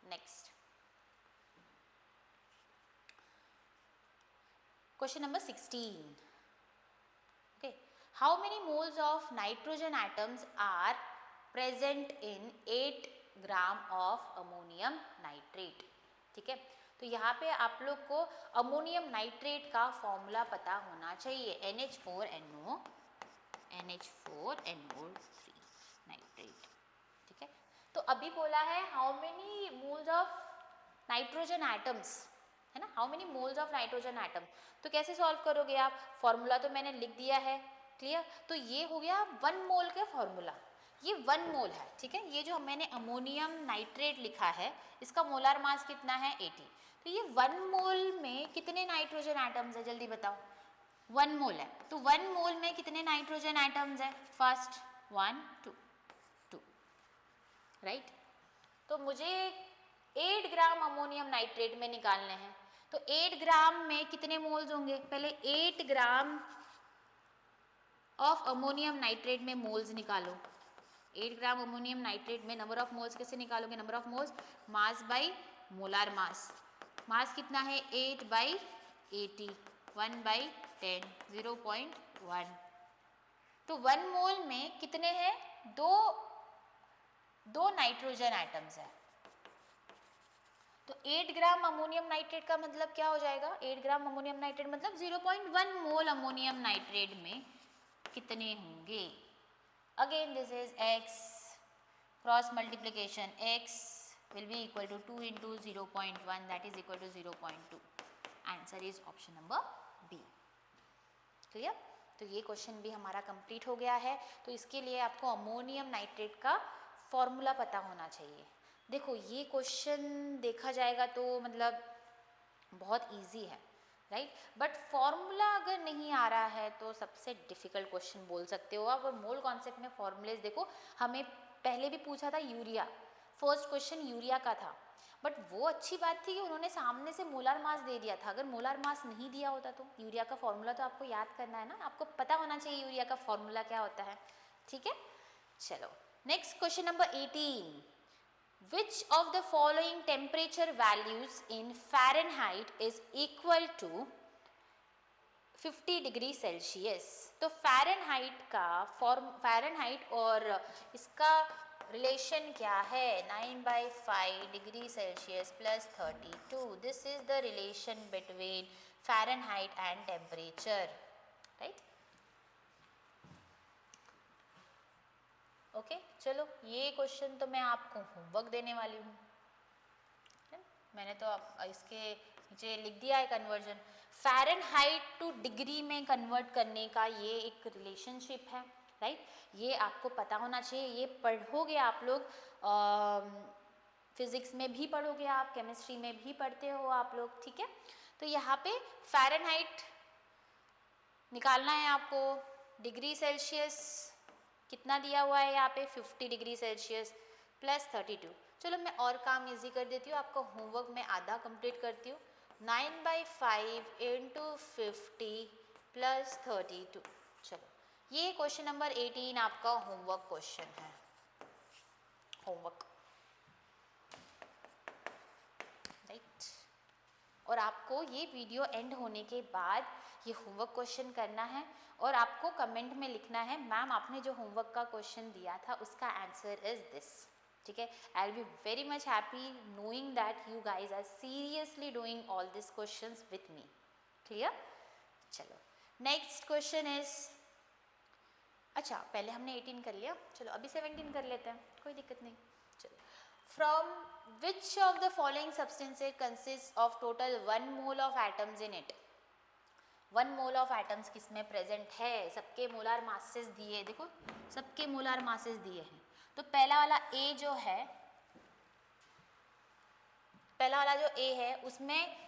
Next question number 16. How many moles of nitrogen atoms are present in 8 gram of ammonium nitrate. ठीक है, तो यहाँ पे आप लोग को अमोनियम नाइट्रेट का फॉर्मूला पता होना चाहिए. NH4NO, NH4NO3 nitrate. ठीक है, तो अभी बोला है how many moles of nitrogen atoms, है ना, how many moles of nitrogen atom. तो कैसे सॉल्व करोगे आप, फॉर्मूला तो मैंने लिख दिया है. क्लियर. तो ये हो गया 1 मोल का फॉर्मूला. ये 1 मोल है. ठीक है, ये जो मैंने अमोनियम नाइट्रेट लिखा है इसका मोलार मास कितना है 80. तो ये 1 मोल में कितने नाइट्रोजन एटम्स है, जल्दी बताओ. 1 मोल है तो 1 मोल में कितने नाइट्रोजन एटम्स है. First 1 2 2, right. तो मुझे 8 ग्राम अमोनियम नाइट्रेट में निकालने हैं. तो 8 ग्राम में कितने मोल्स होंगे, पहले 8 ग्राम ऑफ अमोनियम नाइट्रेट में मोल्स निकालो. 8 ग्राम अमोनियम नाइट्रेट में नंबर ऑफ मोल्स कैसे निकालोगे, number of moles mass by molar mass. Mass कितना है 8 बाई 80, 1 बाई 10, 0.1. तो 1 मोल में कितने हैं, दो नाइट्रोजन एटम्स है. तो 8 ग्राम अमोनियम नाइट्रेट का मतलब क्या हो जाएगा, 8 ग्राम अमोनियम नाइट्रेट मतलब 0.1 मोल अमोनियम नाइट्रेट में कितने होंगे. Again this is x, cross multiplication, x will be equal to 2 into 0.1, that is equal to 0.2. Answer is option number B. Clear. तो ये क्वेश्चन भी हमारा कंप्लीट हो गया है. तो इसके लिए आपको अमोनियम नाइट्रेट का फॉर्मूला पता होना चाहिए. देखो ये क्वेश्चन देखा जाएगा तो मतलब बहुत इजी है, राइट, बट फॉर्मूला अगर नहीं आ रहा है तो सबसे डिफिकल्ट क्वेश्चन बोल सकते हो आप. और मोल कॉन्सेप्ट में फॉर्मूलेज देखो, हमें पहले भी पूछा था यूरिया, फर्स्ट क्वेश्चन यूरिया का था, बट वो अच्छी बात थी कि उन्होंने सामने से मोलार मास दे दिया था. अगर मोलार मास नहीं दिया होता तो यूरिया का फॉर्मूला तो आपको याद करना है ना, आपको पता होना चाहिए यूरिया का फॉर्मूला क्या होता है. ठीक है, चलो next question number 18. Which of the following temperature values in Fahrenheit is equal to 50 degree Celsius. तो फ़ारेनहाइट और इसका रिलेशन क्या है, 9/5 degree Celsius plus 32. This is the relation between Fahrenheit and temperature, right. Okay, चलो ये question तो मैं आपको होमवर्क देने वाली हूँ. मैंने तो इसके नीचे लिख दिया है कन्वर्जन. फ़ारेनहाइट टू डिग्री में कन्वर्ट करने का ये एक रिलेशनशिप है, राइट. ये आपको पता होना चाहिए. ये पढ़ोगे आप लोग, फिजिक्स में भी पढ़ोगे आप, केमिस्ट्री में भी पढ़ते हो आप लोग. ठीक है, तो यहाँ पे फ़ारेनहाइट निकालना है आपको. डिग्री सेल्सियस कितना दिया हुआ है यहाँ पे, 50 डिग्री सेल्सियस प्लस 32. चलो मैं और काम इजी कर देती हूँ, आपका होमवर्क मैं आधा कंप्लीट करती हूँ. 9/5 इंटू 50 प्लस 32. चलो ये क्वेश्चन नंबर 18 आपका होमवर्क क्वेश्चन है, होमवर्क, राइट। और आपको ये वीडियो एंड होने के बाद ये होमवर्क क्वेश्चन करना है और आपको कमेंट में लिखना है मैम आपने जो होमवर्क का क्वेश्चन दिया था उसका आंसर इज दिस, ठीक है। I will be very much happy knowing that you guys are seriously doing all this questions with me, clear. चलो नेक्स्ट क्वेश्चन इज, अच्छा पहले हमने 18 कर लिया, चलो अभी 17 कर लेते हैं, कोई दिक्कत नहीं। चलो, from which of the following substances consist of total 1 mole of atoms in it. 1 mole of atoms किसमें प्रेजेंट है, सबके मोलार मासेस दिए, देखो सबके मोलार मासेस दिए हैं। तो पहला वाला ए जो है, पहला वाला जो ए है उसमें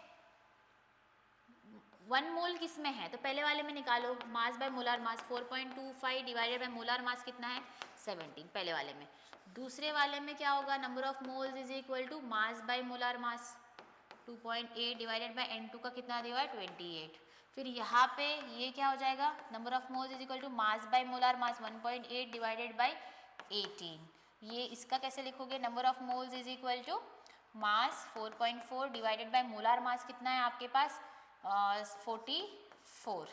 1 मोल किस में है, तो पहले वाले में निकालो, मास by molar mass 4.25 divided by molar mass कितना है 17 पहले वाले में। दूसरे वाले में क्या होगा, number of moles is equal to mass by molar mass 2.8 divided by N2 का कितना दिया है 28। फिर यहाँ पे ये क्या हो जाएगा, number of moles is equal to mass by molar mass 1.8 divided by 18। ये इसका कैसे लिखोगे, number of moles is equal to mass 4.4 divided by molar mass कितना है आपके पास 44।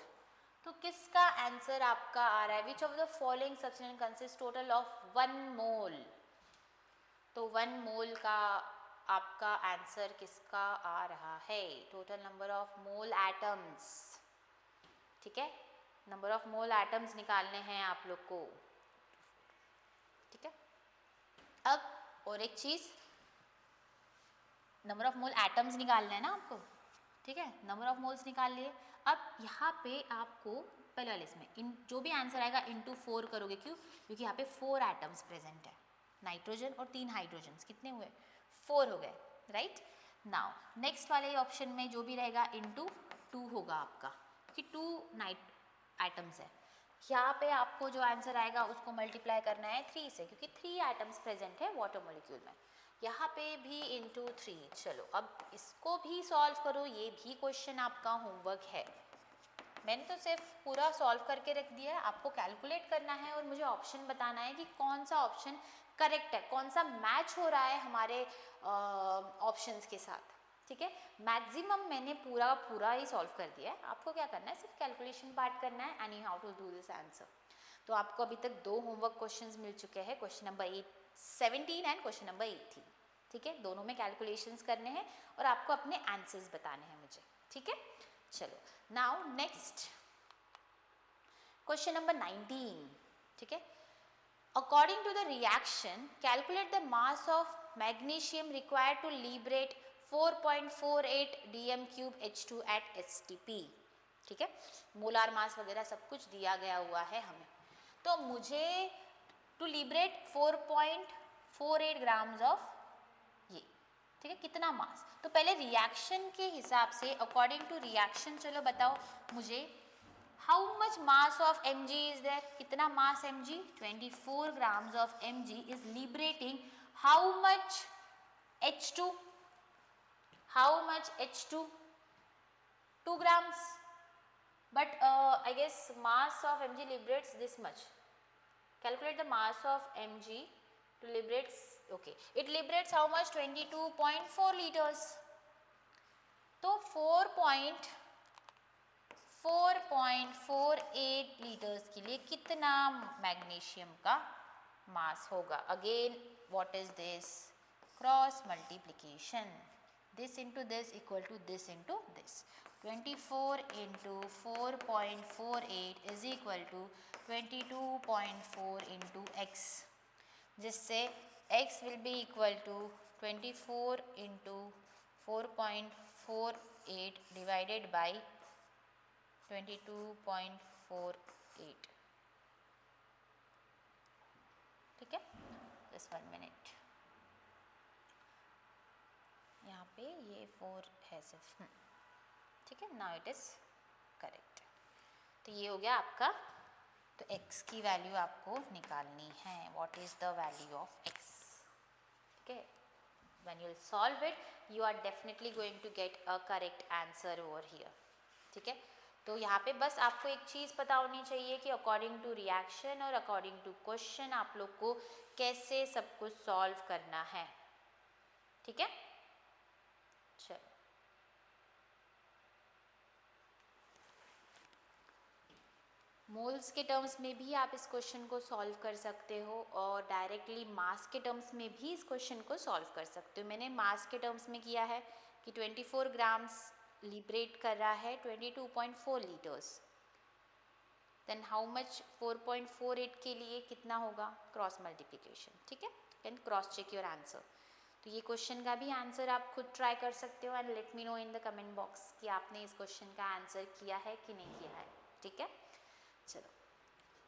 तो किसका आंसर आपका आ रहा है, which of the following substance consist total of 1 मोल। तो 1 मोल का आपका आंसर किसका आ रहा है, total number of mole atoms, ठीक है, नंबर ऑफ मोल एटम्स निकालने हैं आप लोग को, ठीक है। अब और एक चीज, नंबर ऑफ मोल एटम्स निकालना है ना आपको, ठीक है, नंबर ऑफ मोल्स निकाल लिए। अब यहाँ पे आपको पहले वाले इसमें इन जो भी आंसर आएगा इंटू 4 करोगे, क्यों, क्योंकि यहाँ पे 4 एटम्स प्रेजेंट है, नाइट्रोजन और 3 हाइड्रोजन, कितने हुए 4 हो गए, राइट। नाउ नेक्स्ट वाले ऑप्शन में जो भी रहेगा इंटू 2 होगा आपका, क्योंकि 2 नाइट एटम्स है। यहाँ पे आपको जो आंसर आएगा उसको मल्टीप्लाई करना है 3 से, क्योंकि 3 एटम्स प्रेजेंट है वाटर मॉलिक्यूल में, यहाँ पे भी इंटू 3। चलो अब इसको भी सॉल्व करो, ये भी क्वेश्चन आपका होमवर्क है। मैंने तो सिर्फ पूरा सॉल्व करके रख दिया है, आपको कैलकुलेट करना है और मुझे ऑप्शन बताना है कि कौन सा ऑप्शन करेक्ट है, कौन सा मैच हो रहा है हमारे ऑप्शंस के साथ, ठीक है। मैक्सिमम मैंने पूरा ही सॉल्व कर दिया है, आपको क्या करना है सिर्फ कैलकुलेशन पार्ट करना है, anyhow to do this answer. तो आपको अभी तक 2 होमवर्क क्वेश्चंस मिल चुके हैं, question number 17 and question number 18, ठीक है। दोनों में कैलकुलेशंस करने हैं और आपको अपने आंसर्स बताने हैं मुझे, ठीक है। चलो नाउ नेक्स्ट क्वेश्चन नंबर 19, ठीक है। According to the reaction calculate the mass of magnesium required to liberate 4.48 dm³ H2 at STP, ठीक है। मोलार मास वगैरह सब कुछ दिया गया हुआ है हमें, तो मुझे टू लिबरेट 4.48 ग्राम्स ऑफ ये, ठीक है, कितना मास। तो पहले रिएक्शन के हिसाब से अकॉर्डिंग टू रिएक्शन, चलो बताओ मुझे how much mass of Mg is there, कितना mass Mg 24 grams of Mg is liberating how much H2, how much H2 2 grams, but I guess mass of Mg liberates this much. Calculate the mass of Mg to liberates, okay, it liberates how much 22.4 liters. तो 4.48 litres के लिए कितना magnesium का मास होगा। Again what is this, cross multiplication, this into this equal to this into this, 24 into 4.48 is equal to 22.4 into x, जिससे x will be equal to 24 into 4.48 divided by 22.48, ठीक है। just 1 minute, यहाँ पे ये 4 है सिर्फ, ठीक है। नाउ इट इज करेक्ट, तो ये हो गया आपका। तो x की वैल्यू आपको निकालनी है, what is the value of x, ठीक है। When you will solve it you are definitely going to get a correct answer over here, ठीक है। तो यहाँ पे बस आपको एक चीज़ पता होनी चाहिए कि अकॉर्डिंग टू रिएक्शन और अकॉर्डिंग टू क्वेश्चन आप लोग को कैसे सब कुछ सॉल्व करना है, ठीक है। चलो, मोल्स के टर्म्स में भी आप इस क्वेश्चन को सॉल्व कर सकते हो और डायरेक्टली मास के टर्म्स में भी इस क्वेश्चन को सॉल्व कर सकते हो। मैंने मास के टर्म्स में किया है कि 24 ग्राम्स लिबरेट कर रहा है 22.4 लीटर्स, देन हाउ मच 4.48 के लिए कितना होगा, क्रॉस मल्टीप्लिकेशन, ठीक है। Can cross check your answer. तो ये क्वेश्चन का भी आंसर आप खुद ट्राई कर सकते हो and let me know in the comment box कि आपने इस क्वेश्चन का आंसर किया है कि नहीं किया है, ठीक है। चलो,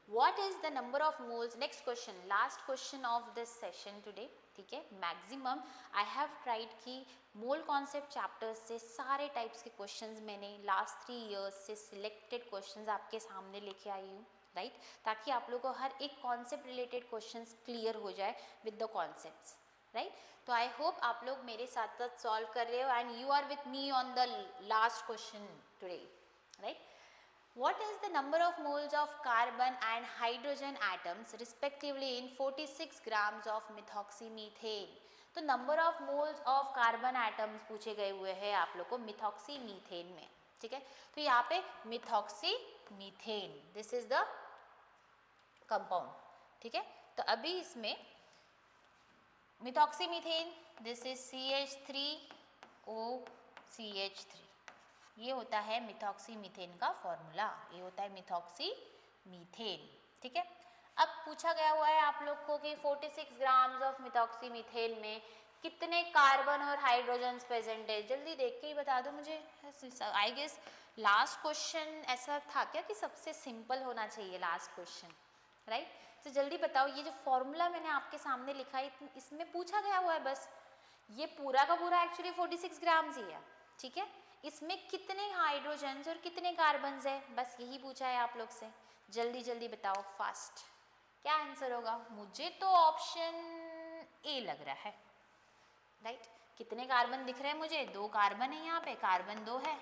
what is the number of moles, next question, last question of this session today, ठीक है। मैक्सिमम आई हैव ट्राइड कि मोल कॉन्सेप्ट चैप्टर्स से सारे टाइप्स के क्वेश्चंस मैंने लास्ट 3 इयर्स से सिलेक्टेड क्वेश्चंस आपके सामने लेके आई हूँ, राइट, ताकि आप लोगों को हर एक कॉन्सेप्ट रिलेटेड क्वेश्चंस क्लियर हो जाए विद द कॉन्सेप्ट्स, राइट। तो आई होप आप लोग मेरे साथ साथ सॉल्व कर रहे हो and you are with me on the last question today, right. What is the number of moles of carbon and hydrogen atoms respectively in 46 grams of methoxymethane? तो number of moles of carbon atoms पूछे गए हुए हैं आप लोग को मिथॉक्सीमीथेन में, ठीक है। तो यहाँ पे मिथॉक्सीमीथेन, दिस इज द कंपाउंड, ठीक है। तो अभी इसमें मिथॉक्सीमीथेन, दिस इज CH3OCH3, ये होता है मिथॉक्सीमीथेन का फॉर्मूला, ये होता है मिथॉक्सीमीथेन, ठीक है। अब पूछा गया हुआ है आप लोग को कि 46 ग्राम्स ऑफ मिथॉक्सीमीथेन में कितने कार्बन और हाइड्रोजन प्रेजेंट है, जल्दी देख के ही बता दो मुझे। आई गेस लास्ट क्वेश्चन ऐसा था क्या कि सबसे सिंपल होना चाहिए लास्ट क्वेश्चन, राइट। तो जल्दी बताओ, ये जो फॉर्मूला मैंने आपके सामने लिखा है इसमें पूछा गया हुआ है बस, ये पूरा का पूरा एक्चुअली 46 ग्राम्स ही है, ठीक है। इसमें कितने हाइड्रोजन्स और कितने कार्बन्स है, बस यही पूछा है आप लोग से। जल्दी जल्दी बताओ फास्ट, क्या आंसर होगा। मुझे तो ऑप्शन ए लग रहा है, राइट। कितने कार्बन दिख रहे हैं मुझे, 2 कार्बन है यहाँ पे, कार्बन 2 है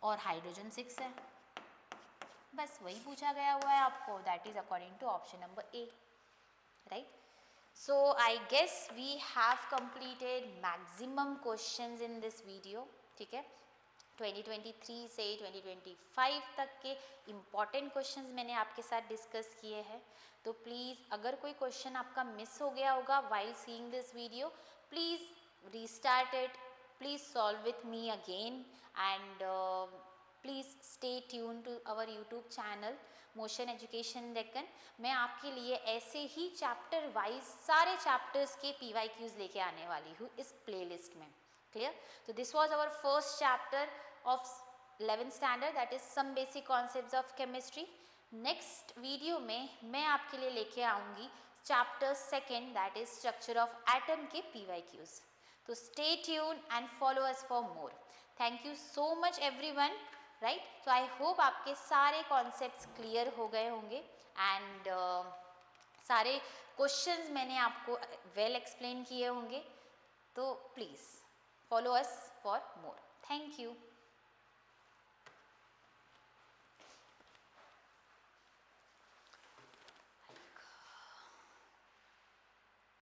और हाइड्रोजन 6 है, बस वही पूछा गया हुआ है आपको, that is according to option number A, right. So I guess we have completed maximum questions in this video, ठीक है। 2023 से 2025 तक के इम्पॉर्टेंट क्वेश्चंस मैंने आपके साथ डिस्कस किए हैं। तो प्लीज़ अगर कोई क्वेश्चन आपका मिस हो गया होगा while seeing this video, please restart it, please solve with me again and please stay tune to our YouTube channel Motion Education Deccan. मैं आपके लिए ऐसे ही चैप्टर वाइज सारे चैप्टर्स के PYQs लेके आने वाली हूँ इस प्लेलिस्ट में, clear. So this was our first chapter of 11th standard, that is some basic concepts of chemistry. Next video में मैं आपके लिए लेके आऊँगी chapter 2nd, that is structure of atom के PYQs. तो stay tuned and follow us for more. Thank you so much everyone, right? So I hope आपके सारे concepts clear हो गए होंगे and सारे questions मैंने आपको well explain किए होंगे। तो please follow us for more. Thank you.